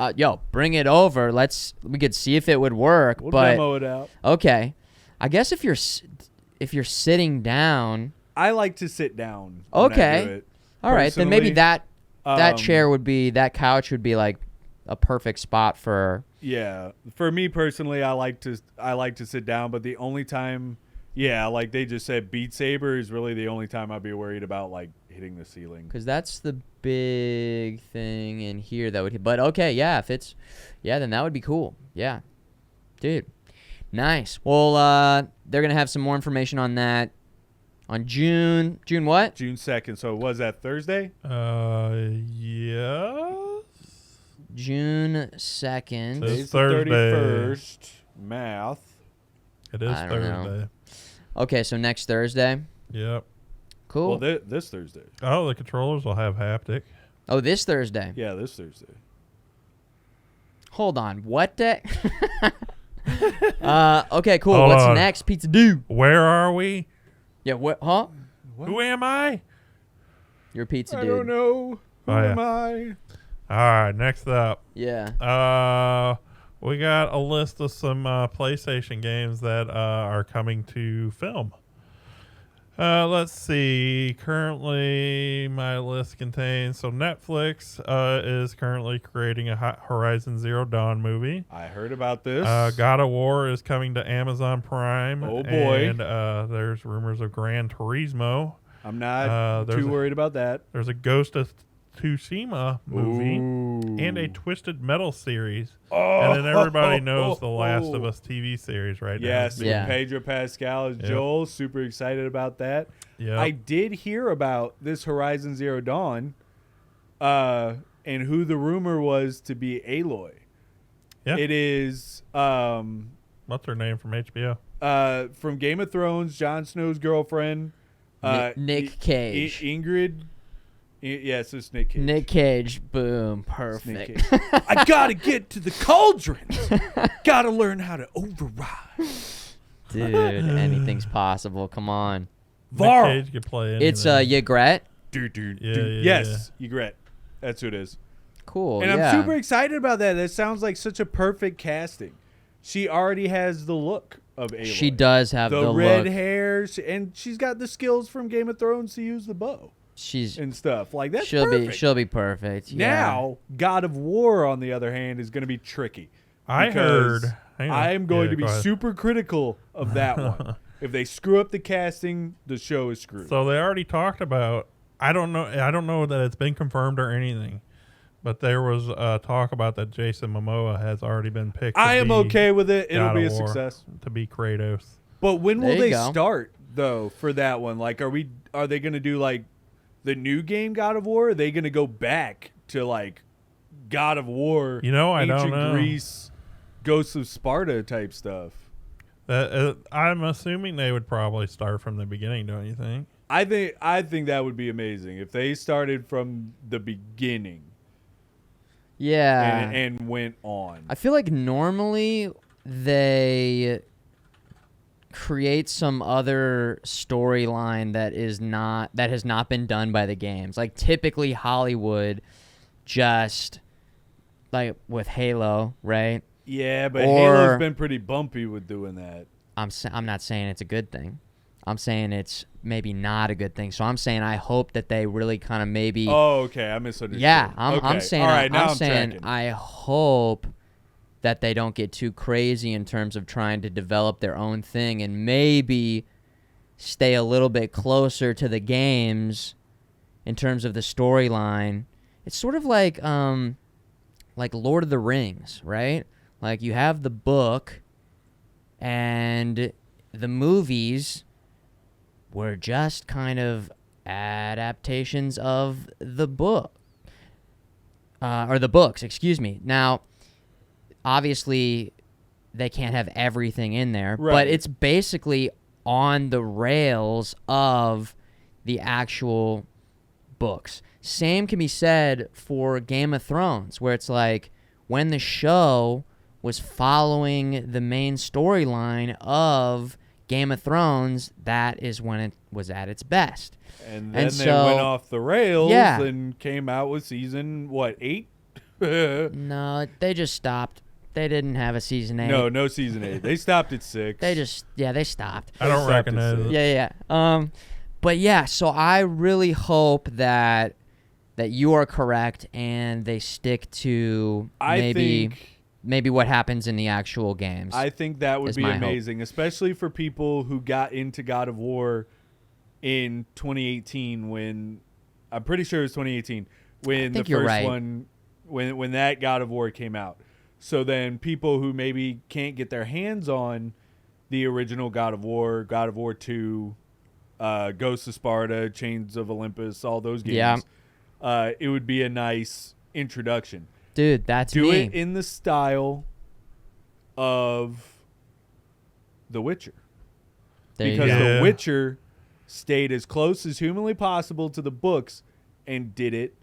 bring it over. We could see if it would work. We'll but demo it out. okay, I guess if you're sitting down, I like to sit down. when I Okay. do it. all right, then maybe Personally, that couch would be like a perfect spot for. Yeah, for me personally, I like to sit down. But the only time, like they just said, Beat Saber is really the only time I'd be worried about like hitting the ceiling. Because that's the big thing in here that would. But okay, yeah, then that would be cool. Yeah, dude, nice. Well, they're gonna have some more information on that on June what? June 2nd. So was that Thursday? Yeah. June 2nd. It's Today's the Thursday. 31st. Math. It is I don't know. Thursday. Okay, so next Thursday. Yep. Cool. Well, this Thursday. Oh, the controllers will have haptic. Oh, this Thursday. Yeah, this Thursday. Hold on. What day? Okay, cool. Hold What's on. next? Pizza do. Where are we? Yeah. What? Huh? Who am I? You're a pizza I dude. don't know. Who Oh, yeah. am I? All right, next up. Yeah. We got a list of some PlayStation games that are coming to film. Let's see. Currently, my list contains... So Netflix is currently creating a Horizon Zero Dawn movie. I heard about this. God of War is coming to Amazon Prime. Oh, boy. And there's rumors of Gran Turismo. I'm not there's too a- worried about that. There's a Ghost of Tsushima movie and a Ooh. Twisted Metal series. Oh, And then everybody knows the Last of Us TV series right Yes, now. Yeah. Pedro Pascal as Yep. Joel. Super excited about that. Yep. I did hear about this Horizon Zero Dawn, and who the rumor was to be Aloy. Yeah. It is What's her name from HBO? from Game of Thrones, Jon Snow's girlfriend. Nick Cage. Ingrid. Yes, it's Nick Cage. Nick Cage. Boom. Nick Perfect. Cage. I gotta get to the cauldrons. Gotta learn how to override. Dude, anything's possible. Come on. Varl. Nick Cage could play anything. It's Ygritte. Dude. Yeah, yeah, Yes, Ygritte. That's who it is. Cool. And yeah. I'm super excited about that. That sounds like such a perfect casting. She already has the look of Aloy. She does have the red look. hair, and she's got the skills from Game of Thrones to use the bow She's and stuff. Like that's she'll perfect. be perfect. Yeah. Now, God of War, on the other hand, is going to be tricky. I because heard. Hang on. I am going Yeah, to be go ahead. super critical of that one. If they screw up the casting, the show is screwed. So they already talked about. I don't know that it's been confirmed or anything, but there was talk about that Jason Momoa has already been picked. I to am be okay with it. It'll God be a of War, success. to be Kratos. But when will There you they go. start though for that one? Like, are they going to do like the new game God of War? Or are they going to go back to like God of War? You know, I don't ancient know. Greece, Ghosts of Sparta type stuff. I'm assuming they would probably start from the beginning. Don't you think? I think that would be amazing if they started from the beginning Yeah. and went on. I feel like normally they create some other storyline that has not been done by the games. Like typically Hollywood just like with Halo, right? Yeah, but Or- Halo's been pretty bumpy with doing that. I'm not saying it's a good thing. I'm saying it's maybe not a good thing. So I'm saying I hope that they really kind of maybe Oh, okay. I misunderstood. Yeah, I'm Okay. saying All right, now I'm saying tracking. I hope that they don't get too crazy in terms of trying to develop their own thing and maybe stay a little bit closer to the games in terms of the storyline. It's sort of like Lord of the Rings, right? Like you have the book and the movies were just kind of adaptations of the book. Or the books, excuse me. Now, obviously, they can't have everything in there, Right. but it's basically on the rails of the actual books. Same can be said for Game of Thrones, where it's like when the show was following the main storyline of Game of Thrones, that is when it was at its best. And then And they so- went off the rails Yeah. and came out with season, 8? No, they just stopped. They didn't have a season 8. No season 8. They stopped at 6. They stopped. I don't Stopped at recognize six. it. Yeah. But yeah, so I really hope that you are correct and they stick to maybe what happens in the actual games. I think that would is be my hope. amazing, especially for people who got into God of War in 2018 when I'm pretty sure it was 2018 when the think you're first right. one when that God of War came out. So then people who maybe can't get their hands on the original God of War 2, Ghosts of Sparta, Chains of Olympus, all those games. Yeah. It would be a nice introduction. Dude, that's Do me. it in the style of The Witcher. There you Because go. Yeah. The Witcher stayed as close as humanly possible to the books and did it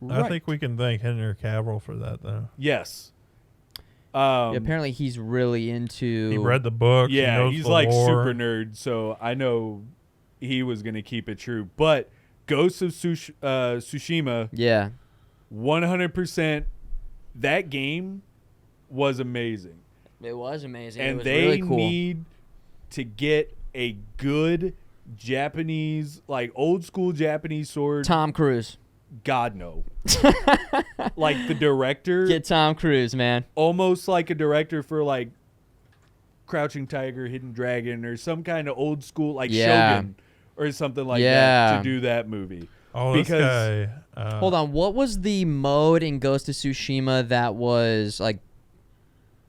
right. I think we can thank Henry Cavill for that, though. Yes. Apparently he's really into He read the book. Yeah, he knows he's the like lore. super nerd, so I know he was going to keep it true. But Ghost of Tsushima, Yeah. 100%, that game was amazing. It was amazing. And it was they really cool. need to get a good Japanese, like old school Japanese sword. Tom Cruise. God, no. Like the director, Get Tom Cruise, man. almost like a director for like Crouching Tiger, Hidden Dragon, or some kind of old school, like Yeah. Shogun or something like Yeah. that, to do that movie. Oh, this Because- guy. Hold on. What was the mode in Ghost of Tsushima that was like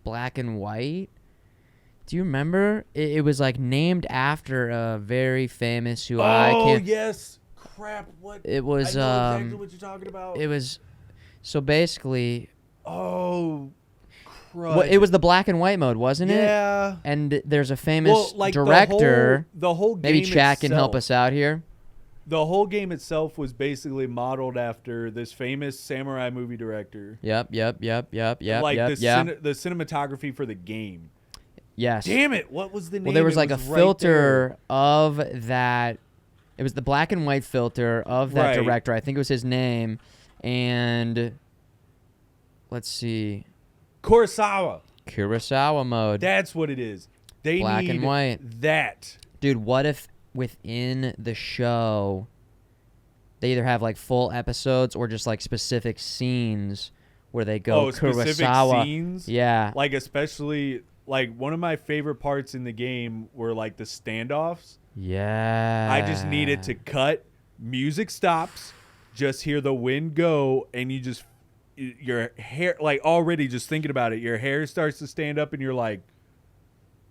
black and white? Do you remember? It was like named after a very famous who I can't. yes. Crap. What? It was I know exactly what you're talking about. It was so basically. Oh. Well, it was the black and white mode, wasn't it? Yeah. And there's a famous Like director. The whole game Maybe Chad can help itself- us out here. The whole game itself was basically modeled after this famous samurai movie director. Yep. Like the cinematography for the game. Yes. Damn it! What was the name? Well, there was It like a right filter of that. It was the black and white filter of that Right. director. I think it was his name. And let's see. Kurosawa. Kurosawa mode. That's what it is. They Black need and white. that. Dude, what if within the show they either have like full episodes or just like specific scenes where they go specific Kurosawa. scenes. Yeah. Like especially like one of my favorite parts in the game were like the standoffs. Yeah. I just needed to cut. Music stops. Just hear the wind go, and you just your hair like already just thinking about it. Your hair starts to stand up, and you're like,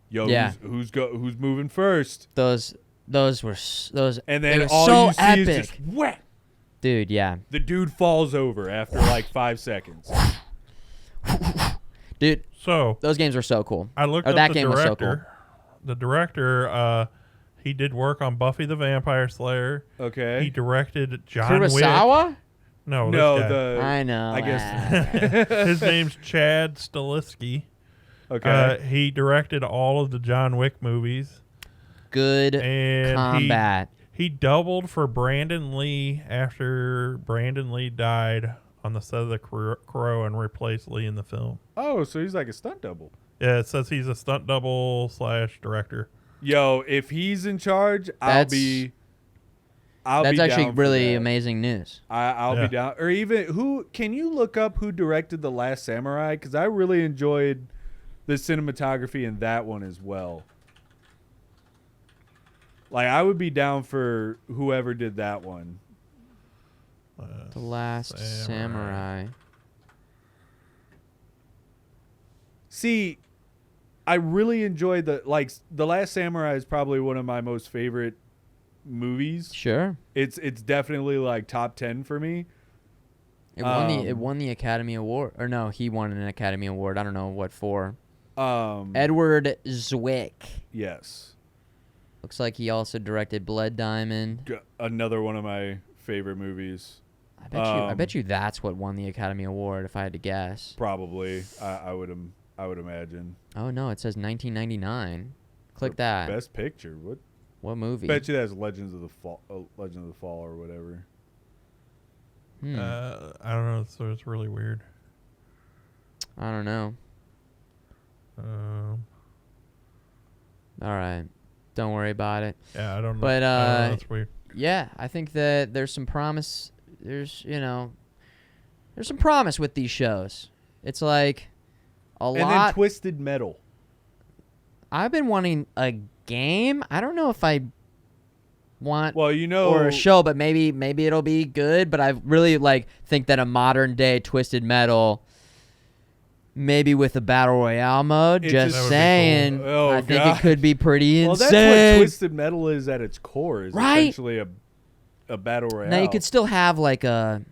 "Yo, Yeah. who's moving first?" Those were those. And it then was all so you see epic. is just whack. Dude, yeah. The dude falls over after like 5 seconds. Dude, So those games were so cool. I looked Or up that the game was so cool. director. The director, he did work on Buffy the Vampire Slayer. Okay. He directed John Wick. Kurosawa? No, no, this guy. I know. I guess. His name's Chad Stilisky. Okay. He directed all of the John Wick movies. Good And combat. He doubled for Brandon Lee after Brandon Lee died on the set of The Crow and replaced Lee in the film. Oh, so he's like a stunt double. Yeah, it says he's a stunt double / director. Yo, if he's in charge, I'll That's be actually down for really that. amazing news. I'll Yeah. be down. Or even who can you look up who directed The Last Samurai? Because I really enjoyed the cinematography in that one as well. Like I would be down for whoever did that one. The Last Samurai. See, I really enjoyed The Last Samurai is probably one of my most favorite movies. Sure. It's definitely like top 10 for me. It won the Academy Award. Or no, he won an Academy Award. I don't know what for. Edward Zwick. Yes. Looks like he also directed Blood Diamond. Another one of my favorite movies. I bet you that's what won the Academy Award if I had to guess. Probably. I would imagine. Oh no, it says 1999. Click that. Best picture. What movie? Bet you that's Legends of the Fall or whatever. I don't know, so it's really weird. I don't know. All right. Don't worry about it. Yeah, I don't know. But, I don't know, that's weird. Yeah, I think that there's some promise. There's some promise with these shows. It's like a And lot. then Twisted Metal. I've been wanting a game. I don't know if I want Well, or a show, but maybe it'll be good. But I really think that a modern day Twisted Metal, maybe with a battle royale mode. It Just just- That would be saying, cool. Oh, I think God. it could be pretty Well, insane. that's what Twisted Metal is at its core. Is Right? essentially a battle royale. Now you could still have a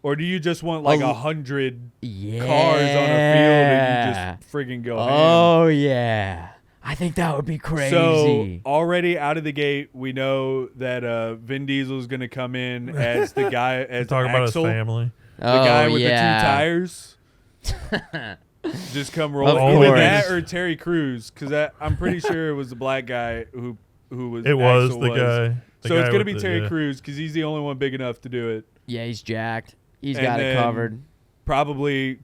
Or do you just want 100 yeah. cars on a field and you just friggin' go ham? Oh yeah, I think that would be crazy. So already out of the gate, we know that Vin Diesel is going to come in as the guy as Talk about his Axel, family. the guy with yeah. the 2 tires. Just come rolling. Of Either course. that or Terry Crews, because I'm pretty sure it was the black guy who was. It was Axel the guy. The So it's guy gonna with be the- Terry yeah. Crews because he's the only one big enough to do it. Yeah, he's jacked. He's And got it then covered. Probably.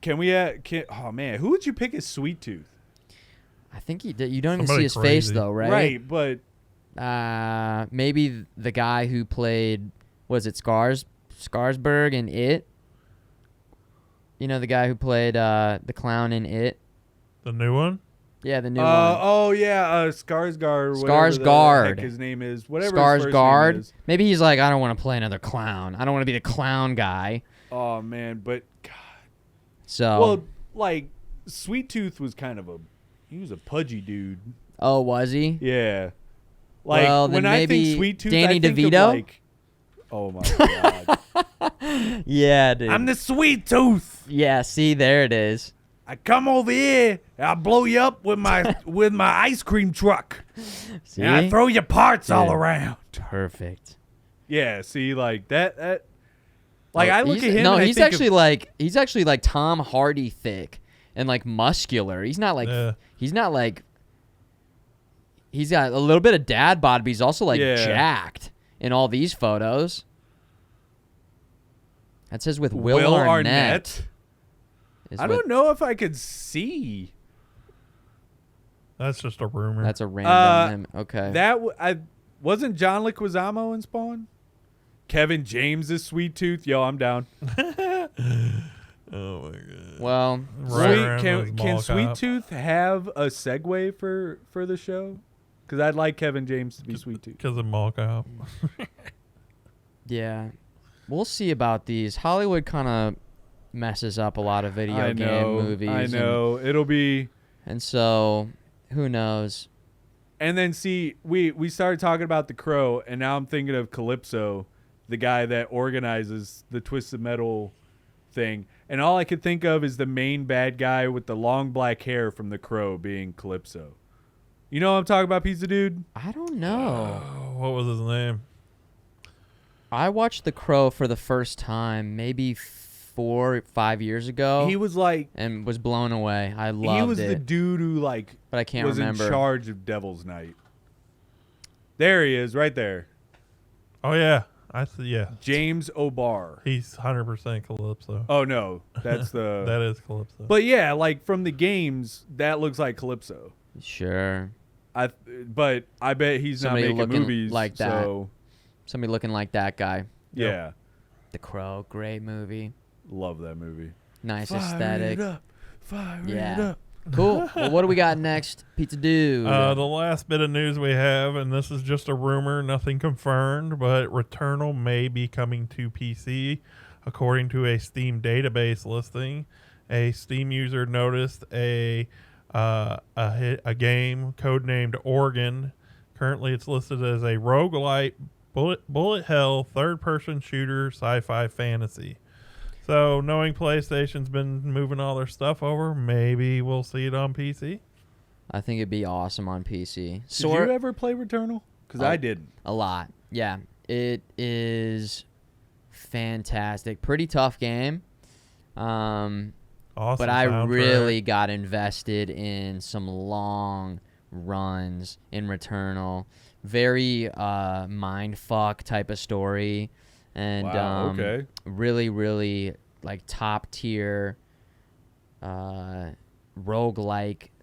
Oh man, who would you pick as Sweet Tooth? I think you don't even see Somebody his face crazy. though, right? but Maybe the guy who played Skarsgård in It. You know the guy who played the clown in It. The new one? Yeah, the new one. Oh yeah, Skarsgård. Skarsgård. Heck his name is whatever. His first name Skarsgård. is. Maybe he's like, I don't want to play another clown. I don't want to be the clown guy. Oh man, but God. So. Well, like Sweet Tooth was kind of he was a pudgy dude. Oh, was he? Yeah. Like Well, then when I maybe think Sweet Tooth, Danny I think DeVito? of like, oh my God. Yeah, dude. I'm the Sweet Tooth. Yeah, see, there it is. I come over here and I blow you up with my ice cream truck. See? And I throw your parts all Dude. around. Perfect. Yeah, see, like that like I look at him No, and I he's think actually like Tom Hardy thick and like muscular. He's not like he's got a little bit of dad bod, but he's also like jacked in all these photos. That says with Will Arnett. I don't know if I could see. That's just a rumor. That's a random. Okay. Wasn't John Leguizamo in Spawn? Kevin James is Sweet Tooth. Yo, I'm down. Oh my god. Well, Can Sweet Tooth have a segue for the show? Because I'd like Kevin James to be Sweet Tooth. Because of Mall Cop. yeah. We'll see about these. Hollywood kind of messes up a lot of video game movies. I know. It'll be. And so, who knows? And then see, we started talking about The Crow, and now I'm thinking of Calypso, the guy that organizes the Twisted Metal thing. And all I could think of is the main bad guy with the long black hair from The Crow being Calypso. You know what I'm talking about, Pizza Dude? I don't know. What was his name? I watched The Crow for the first time maybe 4 or 5 years ago. He was like, and was blown away. I loved it. He was the dude who like, but I can't remember. In charge of Devil's Night. There he is, right there. Oh yeah, I see. Yeah, James O'Barr. He's 100% Calypso. Oh no, that's the. That is Calypso. But yeah, like from the games, that looks like Calypso. Sure. But I bet he's Somebody not making looking movies like that. So somebody looking like that guy. Yeah. The Crow, great movie. Love that movie. Nice Fire aesthetic. It up. Fire it Yeah. up. Cool. Well, what do we got next, Pizza Dude? The last bit of news we have, and this is just a rumor, nothing confirmed, but Returnal may be coming to PC, according to a Steam database listing. A Steam user noticed a game codenamed Oregon. Currently, it's listed as a roguelite, bullet hell, third-person shooter, sci-fi fantasy. So, knowing PlayStation's been moving all their stuff over, maybe we'll see it on PC. I think it'd be awesome on PC. Did you ever play Returnal? Because I didn't. A lot. Yeah. It is fantastic. Pretty tough game. Awesome. But I soundtrack. really got invested in some long runs in Returnal. Very mindfuck type of story. And wow, okay. really, really like top tier roguelike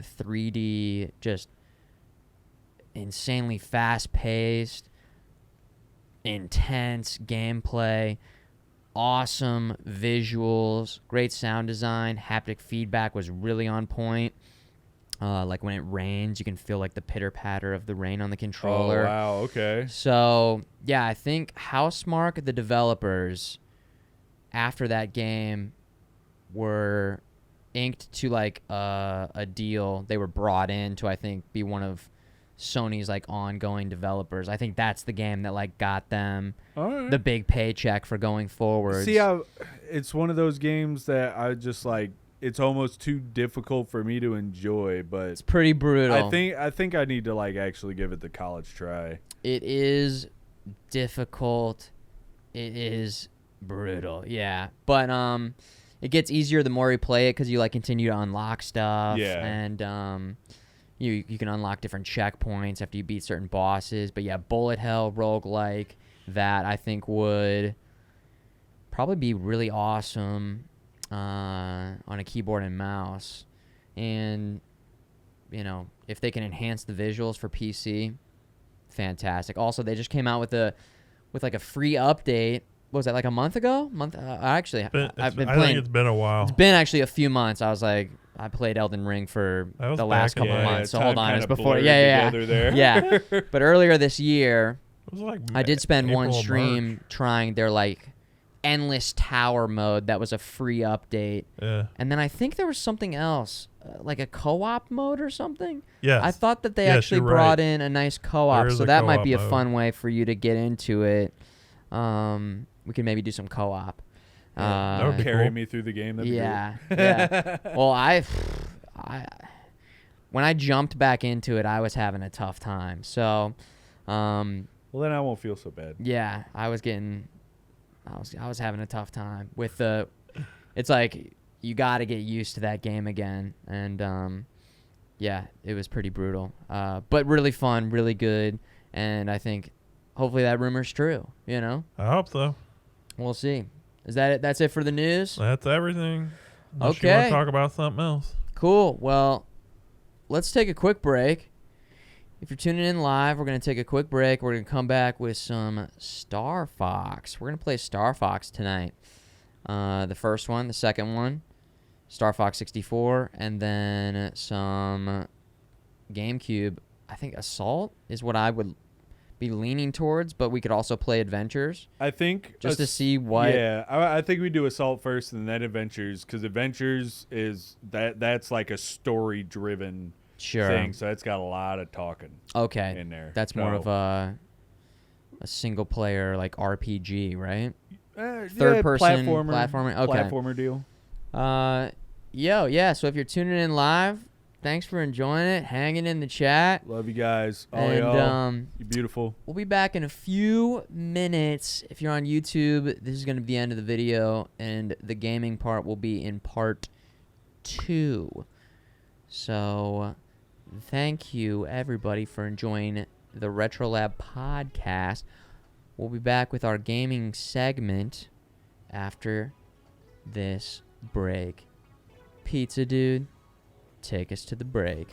3D, just insanely fast paced, intense gameplay, awesome visuals, great sound design, haptic feedback was really on point. Like when it rains, you can feel like the pitter patter of the rain on the controller. Oh, wow, okay. So, yeah, I think Housemarque, the developers, after that game, were inked to like a deal. They were brought in to, I think, be one of Sony's like ongoing developers. I think that's the game that like got them the big paycheck for going forward. See how it's one of those games that I just like. It's almost too difficult for me to enjoy, but it's pretty brutal. I think I need to like actually give it the college try. It is difficult. It is brutal. Yeah, but it gets easier the more you play it because you like continue to unlock stuff. Yeah, and you can unlock different checkpoints after you beat certain bosses. But yeah, bullet hell roguelike, that I think would probably be really awesome on a keyboard and mouse. And you know, if they can enhance the visuals for PC, fantastic. Also, they just came out with like a free update. What was that, like a month ago? I've been playing. I think it's been a while. It's been actually a few months. I was like, I played Elden Ring for That was the last back in couple the- months. So time hold on, it was kinda before. blurred Yeah. together there. Yeah. But earlier this year, It was like I did spend one April or stream March. trying their like endless tower mode. That was a free update. Yeah. And then I think there was something else, like a co-op mode or something. Yes. I thought that they Yes, actually you're brought right. in a nice co-op, There is so a that might co-op be a mode. fun way for you to get into it. We can maybe do some co-op. that would be Carry cool. me through the game. That'd be Yeah, great. yeah. Well, when I jumped back into it, I was having a tough time. So, Well, then I won't feel so bad. yeah, I was having a tough time with the. It's like you got to get used to that game again, and yeah, it was pretty brutal, but really fun, really good, and I think hopefully that rumor's true. You know, I hope so. we'll see. Is that it? That's it for the news? That's everything. Unless you want Okay. to talk about something else. Cool. Well, let's take a quick break. If you're tuning in live, we're going to take a quick break. We're going to come back with some Star Fox. We're going to play Star Fox tonight. The first one, the second one, Star Fox 64, and then some GameCube. I think Assault is what I would be leaning towards, but we could also play Adventures I think just to see what. Yeah, I think we do Assault first and then Adventures, because Adventures is that's like a story driven Sure. thing, so it's got a lot of talking Okay. in there. That's more of So, a single player like RPG, right? yeah, third person platforming. Okay. Platformer deal. Yeah. So if you're tuning in live, thanks for enjoying it, hanging in the chat, Love you guys. All and y'all. You're beautiful. we'll be back in a few minutes. If you're on YouTube, this is going to be the end of the video, and the gaming part will be in part 2. So, thank you everybody for enjoying the RetroLab podcast. We'll be back with our gaming segment after this break. Pizza Dude, take us to the break.